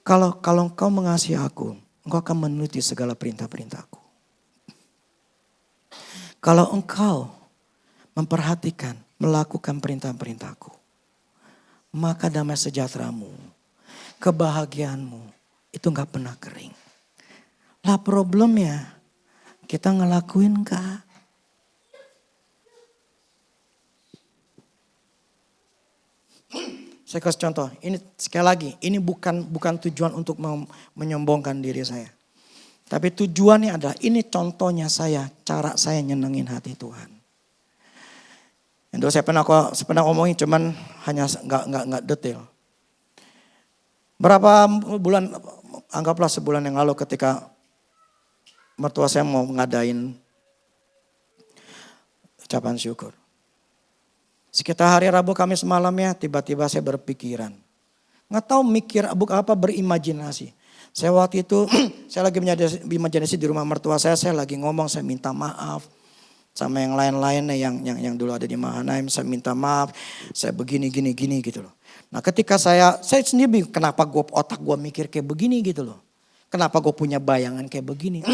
kalau engkau mengasihi aku, engkau akan menuruti segala perintah-perintahku. Kalau engkau memperhatikan, melakukan perintah-perintahku, maka damai sejahteramu, kebahagiaanmu, itu gak pernah kering. Lah problemnya, kita ngelakuin gak? Saya kasih contoh, ini sekali lagi, ini bukan tujuan untuk menyombongkan diri saya. Tapi tujuannya adalah, ini contohnya saya, cara saya nyenengin hati Tuhan. Itu saya pernah ngomongin, cuman hanya nggak detail. Berapa bulan, anggaplah sebulan yang lalu ketika mertua saya mau ngadain ucapan syukur. Sekitar hari Rabu Kamis malamnya tiba-tiba saya berpikiran. Nggak tahu mikir apa berimajinasi. Saya waktu itu saya lagi imajinasi di rumah mertua saya lagi ngomong saya minta maaf. Sama yang lain-lainnya yang dulu ada di Mahanaim, saya minta maaf, saya begini gitu loh. Nah ketika saya sendiri bingung, kenapa otak gue mikir kayak begini gitu loh. Kenapa gue punya bayangan kayak begini.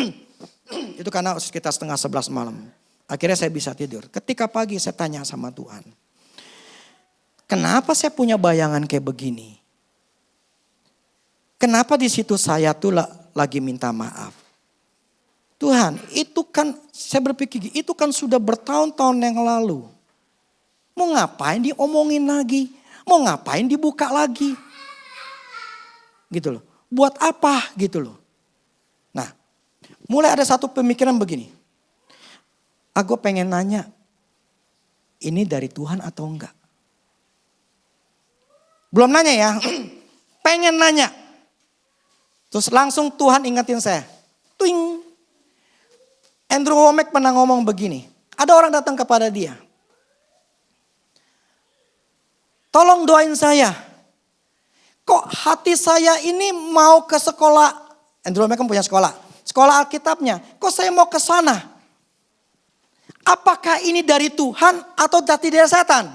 Itu karena sekitar 10:30 malam. Akhirnya saya bisa tidur. Ketika pagi saya tanya sama Tuhan. Kenapa saya punya bayangan kayak begini? Kenapa di situ saya tuh lagi minta maaf? Tuhan, itu kan saya berpikir itu kan sudah bertahun-tahun yang lalu. Mau ngapain diomongin lagi? Mau ngapain dibuka lagi? Gitu loh. Buat apa gitu loh. Nah, mulai ada satu pemikiran begini. Aku pengen nanya, ini dari Tuhan atau enggak? Belum nanya ya, pengen nanya. Terus langsung Tuhan ingetin saya. Twing. Andrew Wommack pernah ngomong begini. Ada orang datang kepada dia. Tolong doain saya. Kok hati saya ini mau ke sekolah. Andrew Wommack kan punya sekolah. Sekolah Alkitabnya. Kok saya mau ke sana? Apakah ini dari Tuhan atau dari setan?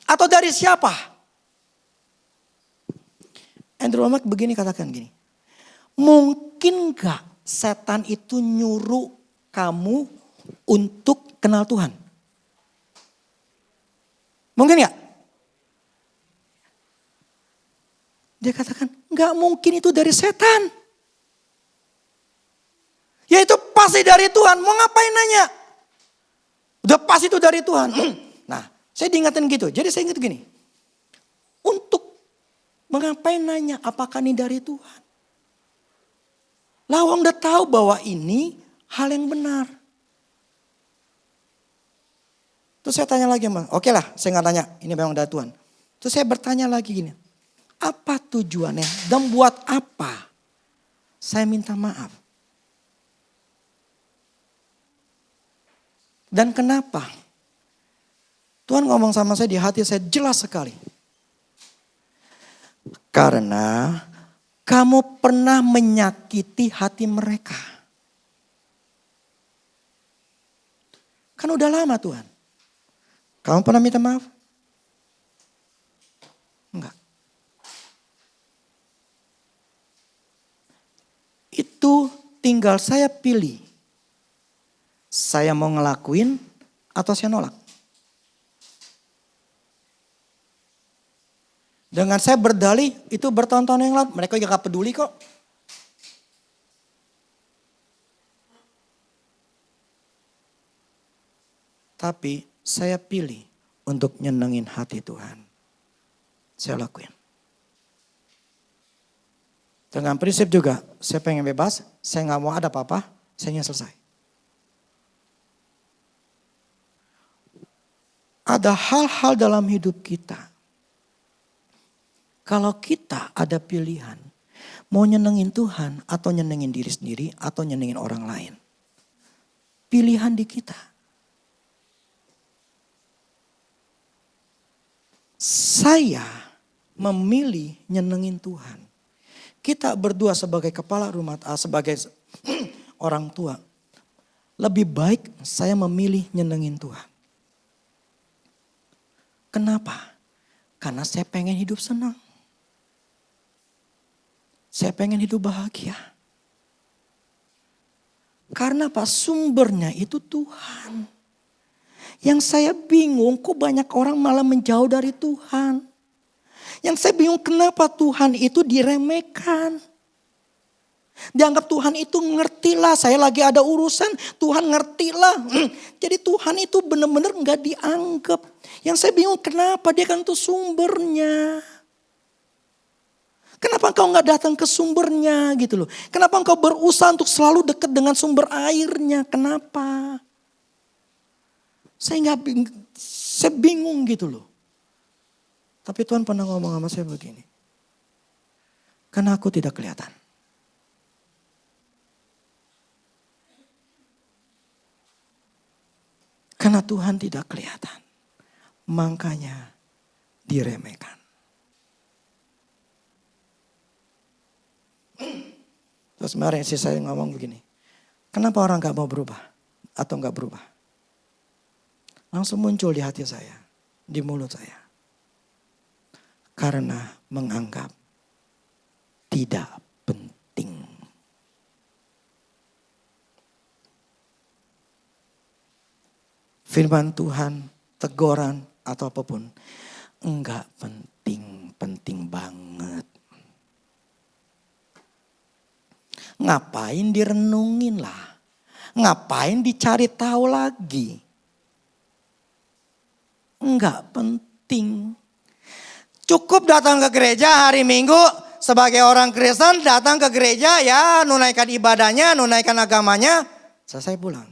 Atau dari siapa? Andrew Wommack begini katakan gini. Mungkin gak setan itu nyuruh kamu untuk kenal Tuhan? Mungkin gak? Dia katakan gak mungkin itu dari setan. Ya itu pasti dari Tuhan. Mau ngapain nanya? Udah pasti itu dari Tuhan. Nah saya diingatin gitu. Jadi saya ingat gini. Untuk mengapain nanya apakah ini dari Tuhan? Lawang udah tahu bahwa ini hal yang benar. Terus saya tanya lagi, oke lah saya nggak tanya, ini memang dari Tuhan. Terus saya bertanya lagi gini, apa tujuannya dan buat apa saya minta maaf? Dan kenapa? Tuhan ngomong sama saya di hati saya jelas sekali. Karena kamu pernah menyakiti hati mereka. Kan udah lama Tuhan. Kamu pernah minta maaf? Enggak. Itu tinggal saya pilih. Saya mau ngelakuin atau saya nolak. Dengan saya berdalih itu bertahun-tahun yang lalu. Mereka juga gak peduli kok. Tapi saya pilih untuk nyenengin hati Tuhan. Saya lakuin. Dengan prinsip juga, saya pengen bebas, saya gak mau ada apa-apa, saya ingin selesai. Ada hal-hal dalam hidup kita. Kalau kita ada pilihan, mau nyenengin Tuhan atau nyenengin diri sendiri atau nyenengin orang lain. Pilihan di kita. Saya memilih nyenengin Tuhan. Kita berdua sebagai kepala rumah, sebagai orang tua. Lebih baik saya memilih nyenengin Tuhan. Kenapa? Karena saya pengen hidup senang. Saya pengen hidup bahagia. Karena apa? Sumbernya itu Tuhan. Yang saya bingung kok banyak orang malah menjauh dari Tuhan. Yang saya bingung kenapa Tuhan itu diremehkan. Dianggap Tuhan itu ngertilah, saya lagi ada urusan, Tuhan ngertilah. Jadi Tuhan itu benar-benar gak dianggap. Yang saya bingung kenapa, dia kan itu sumbernya. Kenapa engkau gak datang ke sumbernya gitu loh. Kenapa engkau berusaha untuk selalu dekat dengan sumber airnya, kenapa? Saya bingung gitu loh. Tapi Tuhan pernah ngomong sama saya begini. Karena aku tidak kelihatan. Karena Tuhan tidak kelihatan. Makanya diremehkan. Terus kemarin saya ngomong begini. Kenapa orang gak mau berubah? Atau gak berubah? langsung muncul di hati saya, di mulut saya. Karena menganggap tidak penting. Firman Tuhan, teguran atau apapun, enggak penting, penting banget. Ngapain direnungin lah? Ngapain dicari tahu lagi? Enggak penting. Cukup datang ke gereja hari Minggu sebagai orang Kristen, datang ke gereja ya nunaikan ibadahnya, nunaikan agamanya, selesai pulang.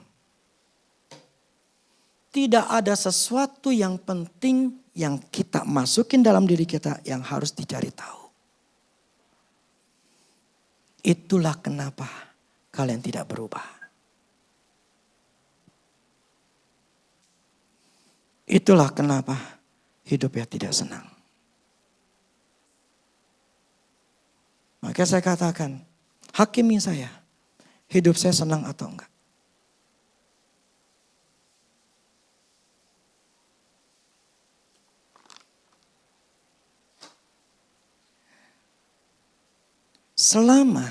Tidak ada sesuatu yang penting yang kita masukin dalam diri kita yang harus dicari tahu. Itulah kenapa kalian tidak berubah. Itulah kenapa hidupnya tidak senang. Maka saya katakan, hakimi saya, hidup saya senang atau enggak. Selama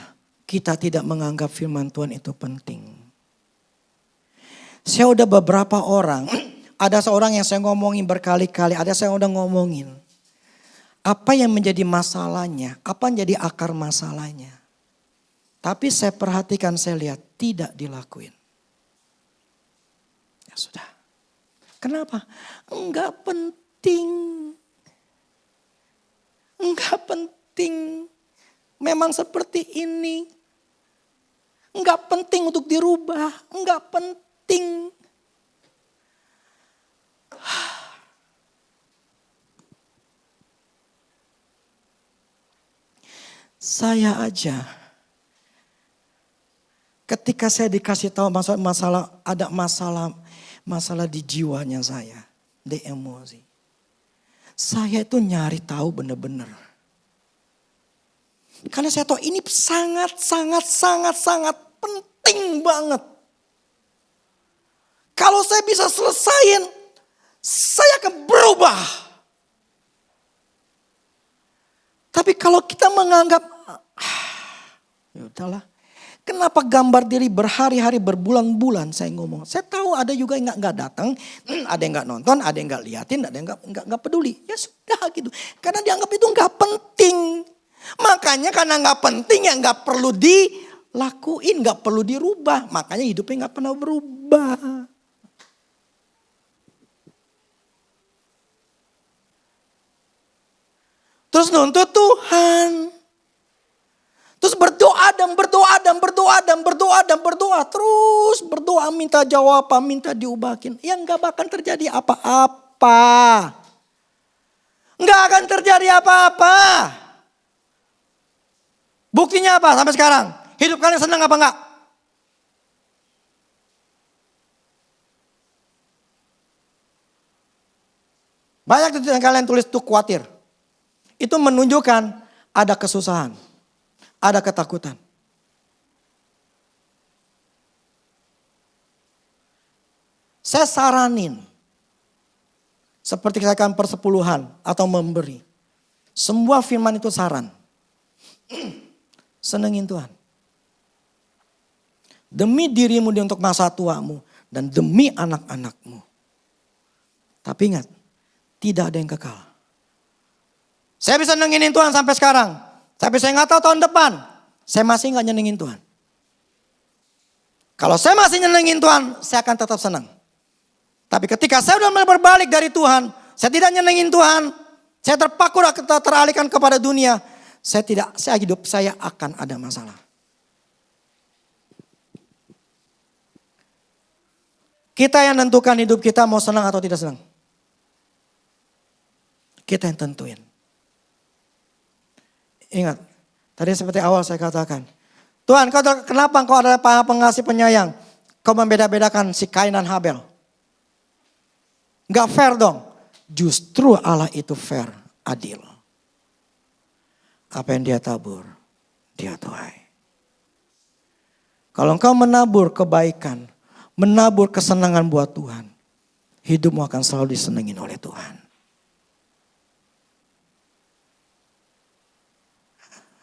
kita tidak menganggap firman Tuhan itu penting. Saya udah beberapa orang, ada seorang yang saya ngomongin berkali-kali, ada saya udah ngomongin. Apa yang menjadi masalahnya, apa yang jadi akar masalahnya. Tapi saya perhatikan, saya lihat tidak dilakuin. Ya sudah. Kenapa? Enggak penting. Enggak penting. Memang seperti ini. Enggak penting untuk dirubah. Enggak penting. Saya aja. Ketika saya dikasih tahu ada masalah di jiwanya saya. Di emosi. Saya itu nyari tahu benar-benar. Karena saya tahu ini sangat penting banget. Kalau saya bisa selesaiin, saya akan berubah. Tapi kalau kita menganggap, ya udahlah. Kenapa gambar diri berhari-hari, berbulan-bulan saya ngomong. Saya tahu ada juga yang nggak datang, ada yang nggak nonton, ada yang nggak liatin, ada yang nggak peduli. Ya sudah gitu. Karena dianggap itu nggak penting. Makanya karena nggak penting ya nggak perlu dilakuin, nggak perlu dirubah. Makanya hidupnya nggak pernah berubah. Terus nuntut Tuhan. Terus berdoa. Terus berdoa minta jawaban, minta diubahin. Yang nggak bakal terjadi apa-apa. Nggak akan terjadi apa-apa. Buktinya apa sampai sekarang? Hidup kalian senang apa enggak? Banyak yang kalian tulis tuh khawatir. Itu menunjukkan ada kesusahan. Ada ketakutan. Saya saranin. Seperti saya akan persepuluhan atau memberi. Semua firman itu saran. Senengin Tuhan. Demi dirimu untuk masa tuamu. Dan demi anak-anakmu. Tapi ingat. Tidak ada yang kekal. Saya bisa nyenengin Tuhan sampai sekarang. Tapi saya gak tahu tahun depan. Saya masih gak nyenengin Tuhan. Kalau saya masih nyenengin Tuhan. Saya akan tetap senang. Tapi ketika saya sudah berbalik dari Tuhan. Saya tidak nyenengin Tuhan. Saya terpaku teralihkan kepada dunia. Hidup saya akan ada masalah. Kita yang tentukan hidup kita mau senang atau tidak senang. Kita yang tentuin. Ingat, tadi seperti awal saya katakan. Tuhan, kenapa engkau adalah pengasih penyayang? Kau membeda-bedakan si Kain dan Habel. Gak fair dong. Justru Allah itu fair, adil. Apa yang dia tabur, dia tuai. Kalau engkau menabur kebaikan, menabur kesenangan buat Tuhan. hidupmu akan selalu disenengin oleh Tuhan.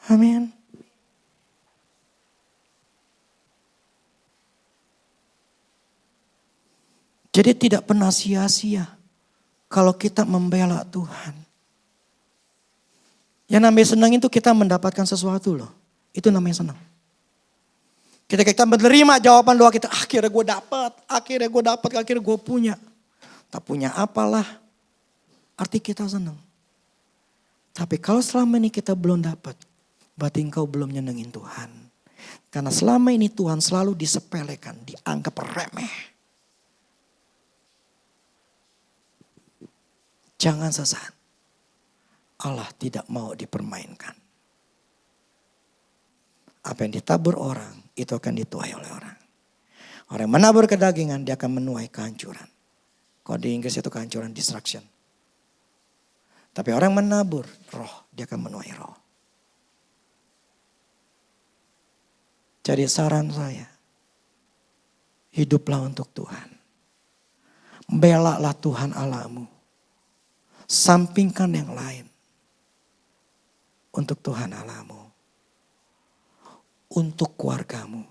Amin. Jadi tidak pernah sia-sia kalau kita membela Tuhan. Yang namanya senang itu kita mendapatkan sesuatu loh. Itu namanya senang. Ketika kita menerima jawaban doa kita, akhirnya gue dapat, akhirnya gue punya. Tak punya apalah, arti kita senang. Tapi kalau selama ini kita belum dapat, berarti engkau belum nyenengin Tuhan. Karena selama ini Tuhan selalu disepelekan, dianggap remeh. Jangan sesat. Allah tidak mau dipermainkan. Apa yang ditabur orang, itu akan dituai oleh orang. Orang yang menabur kedagingan, dia akan menuai kehancuran. Kalau di Inggris itu kehancuran, destruction. Tapi orang yang menabur roh, dia akan menuai roh. Jadi saran saya, hiduplah untuk Tuhan. Belalah Tuhan Allahmu. Sampingkan yang lain. Untuk Tuhan Allahmu. Untuk keluargamu.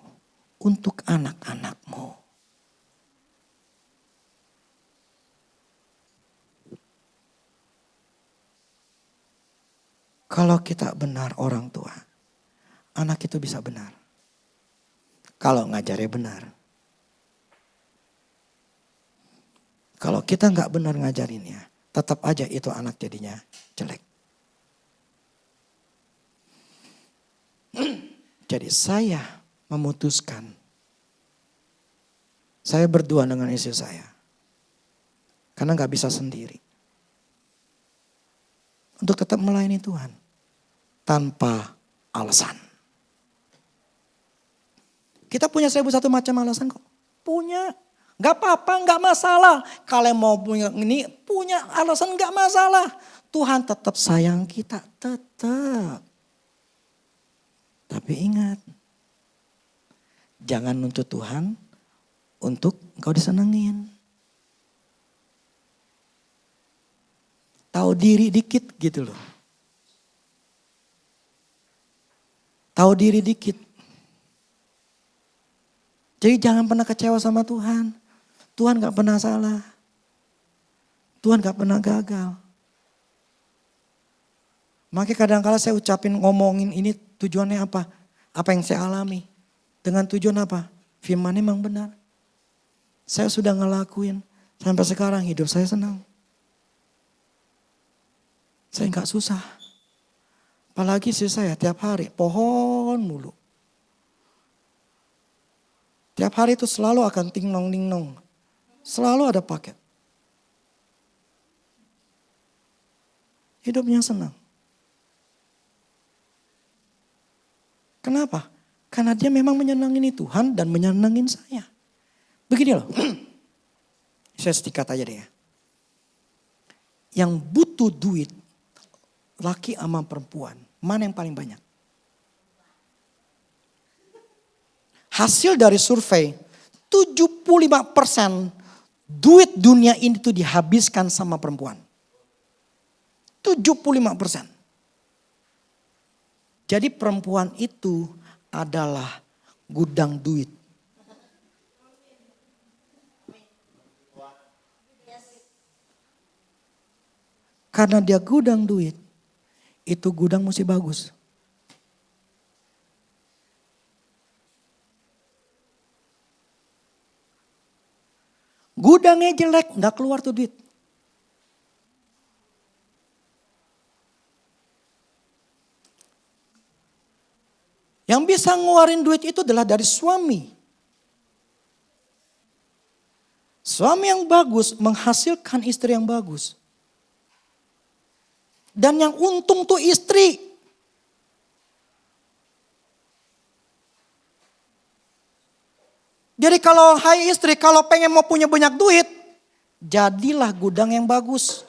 Untuk anak-anakmu. Kalau kita benar orang tua, anak itu bisa benar. Kalau ngajarnya benar. Kalau kita nggak benar ngajarinnya, tetap aja itu anak jadinya jelek. Jadi saya memutuskan. Saya berdua dengan istri saya. Karena gak bisa sendiri. Untuk tetap melayani Tuhan. Tanpa alasan. Kita punya 1001 macam alasan kok. Punya. Gak apa-apa, gak masalah. Kalian mau punya ini, punya alasan gak masalah. Tuhan tetap sayang kita, tetap. Tapi ingat, jangan nuntut Tuhan untuk engkau disenengin. Tahu diri dikit gitu loh. Tahu diri dikit. Jadi jangan pernah kecewa sama Tuhan. Tuhan gak pernah salah. Tuhan gak pernah gagal. Makanya kadang-kala saya ucapin ngomongin ini tujuannya apa? Apa yang saya alami? Dengan tujuan apa? Firman memang benar. Saya sudah ngelakuin. Sampai sekarang hidup saya senang. Saya gak susah. Apalagi sih saya tiap hari pohon mulu. Tiap hari itu selalu akan ting-nong. Selalu ada paket. Hidupnya senang. Kenapa? Karena dia memang menyenangin Tuhan dan menyenangin saya. Begini loh. Saya setikat aja deh ya. Yang butuh duit, laki sama perempuan, mana yang paling banyak? Hasil dari survei, 75% duit dunia ini tuh dihabiskan sama perempuan. 75%. Jadi perempuan itu adalah gudang duit. Karena dia gudang duit, itu gudang mesti bagus. Gudangnya jelek, gak keluar tuh duit. Yang bisa ngeluarin duit itu adalah dari suami. Suami yang bagus menghasilkan istri yang bagus. Dan yang untung tuh istri. Jadi kalau hai istri, kalau pengen mau punya banyak duit, jadilah gudang yang bagus.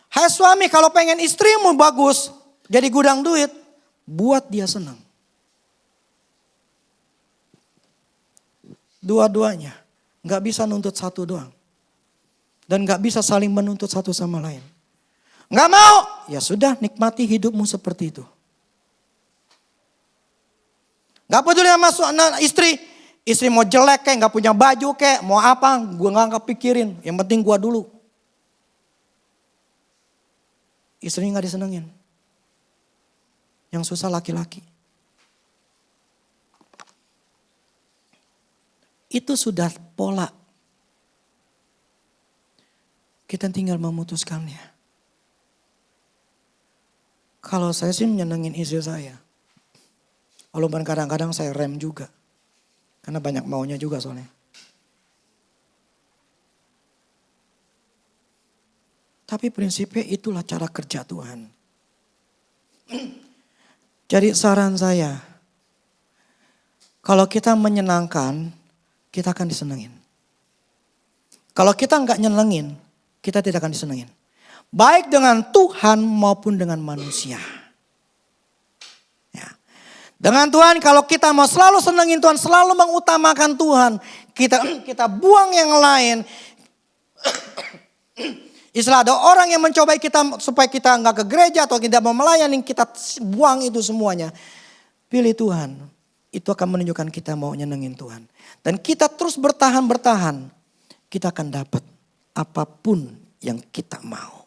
Hai suami, kalau pengen istrimu bagus, jadi gudang duit, buat dia senang. Dua-duanya, gak bisa nuntut satu doang. Dan gak bisa saling menuntut satu sama lain. Gak mau, ya sudah nikmati hidupmu seperti itu. Gak peduli sama istri. Istri mau jelek kayak, gak punya baju kayak, mau apa, gue gak kepikirin. Yang penting gue dulu. Istri gak disenengin. Yang susah laki-laki. Itu sudah pola. Kita tinggal memutuskannya. Kalau saya sih menyenengin istri saya. Walaupun kadang-kadang saya rem juga. Karena banyak maunya juga soalnya. Tapi prinsipnya itulah cara kerja Tuhan. Jadi saran saya. Kalau kita menyenangkan, kita akan disenengin. Kalau kita nggak nyenengin, kita tidak akan disenengin. Baik dengan Tuhan maupun dengan manusia. Ya. Dengan Tuhan kalau kita mau selalu senengin Tuhan, selalu mengutamakan Tuhan. Kita buang yang lain. Istilah ada orang yang mencobai kita supaya kita nggak ke gereja atau tidak mau melayani, kita buang itu semuanya. Pilih Tuhan. Itu akan menunjukkan kita mau nyenengin Tuhan. Dan kita terus bertahan. Kita akan dapat apapun yang kita mau.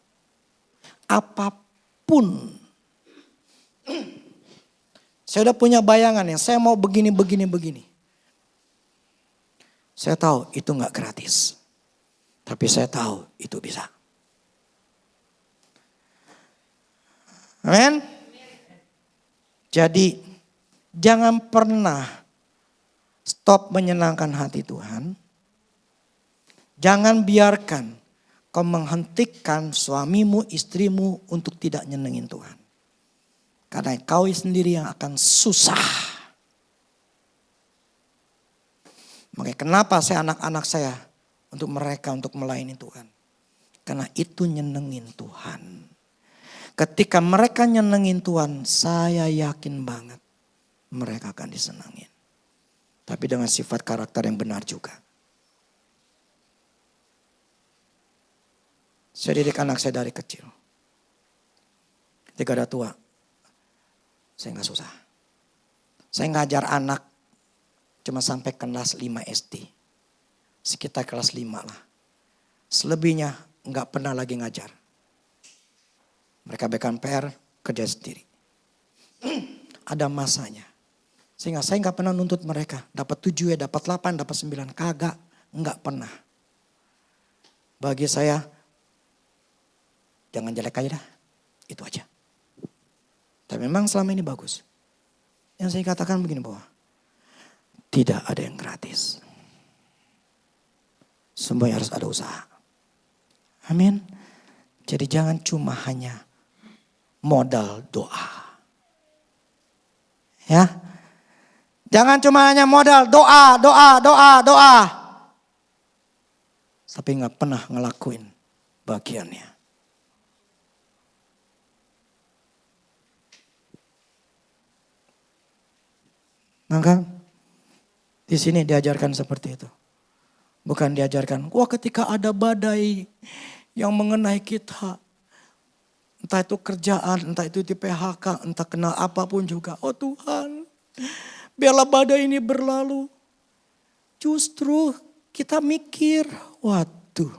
Apapun. Saya udah punya bayangan ya, saya mau begini. Saya tahu itu gak gratis. Tapi saya tahu itu bisa. Amin. Jadi jangan pernah stop menyenangkan hati Tuhan. Jangan biarkan kau menghentikan suamimu, istrimu untuk tidak nyenengin Tuhan. Karena kau sendiri yang akan susah. Makanya kenapa saya anak-anak saya untuk mereka untuk melayani Tuhan. Karena itu nyenengin Tuhan. Ketika mereka nyenengin Tuhan, saya yakin banget mereka akan disenangin. Tapi dengan sifat karakter yang benar juga. Saya didik anak saya dari kecil. Ketika udah tua, saya gak susah. Saya ngajar anak cuma sampai kelas 5 SD. Sekitar kelas 5 lah. Selebihnya gak pernah lagi ngajar. Mereka berikan PR, kerja sendiri. Ada masanya. Sehingga saya gak pernah nuntut mereka. Dapat 7 ya, dapat 8, dapat 9. Kagak, gak pernah. Bagi saya, jangan jelek aja dah. Itu aja. Tapi memang selama ini bagus. Yang saya katakan begini bahwa tidak ada yang gratis. Semuanya harus ada usaha. Amin. Jadi jangan cuma hanya modal doa. Ya. Jangan cuma hanya modal doa. Tapi gak pernah ngelakuin bagiannya. Maka di sini diajarkan seperti itu. Bukan diajarkan, wah ketika ada badai yang mengenai kita. Entah itu kerjaan, entah itu di PHK, entah kena apapun juga. Oh Tuhan, biarlah badai ini berlalu. Justru kita mikir, waduh,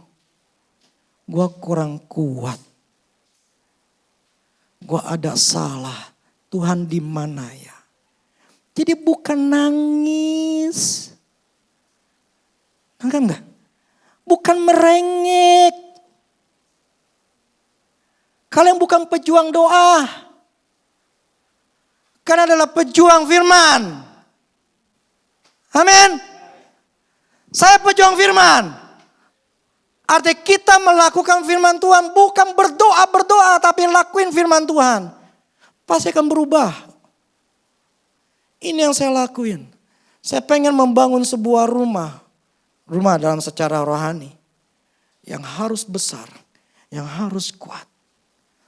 gua kurang kuat. Gua ada salah, Tuhan di mana ya? Jadi bukan nangis. Enggak. Bukan merengek. Kalian bukan pejuang doa. Kalian adalah pejuang firman. Amin. Saya pejuang firman. Artinya kita melakukan firman Tuhan. Bukan berdoa tapi lakuin firman Tuhan. Pasti akan berubah. Ini yang saya lakuin. Saya pengen membangun sebuah rumah. Rumah dalam secara rohani. Yang harus besar. Yang harus kuat.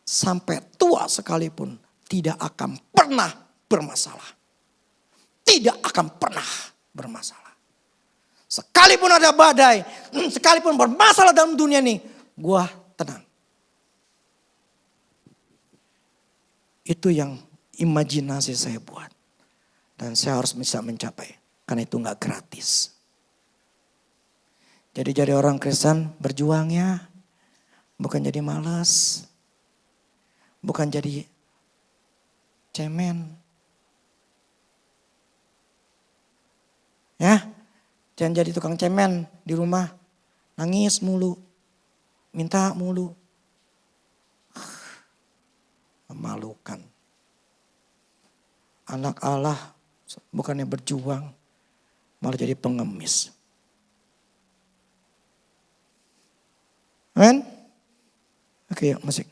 Sampai tua sekalipun tidak akan pernah bermasalah. Tidak akan pernah bermasalah. Sekalipun ada badai, sekalipun bermasalah dalam dunia ini, gue tenang. Itu yang imajinasi saya buat. Dan saya harus bisa mencapai. Karena itu gak gratis. Jadi orang Kristen berjuang ya. Bukan jadi malas. Bukan jadi cemen. Ya, jangan jadi tukang cemen di rumah. Nangis mulu. Minta mulu. Memalukan. Anak Allah bukannya berjuang, malah jadi pengemis. Amen? Oke, yuk musik.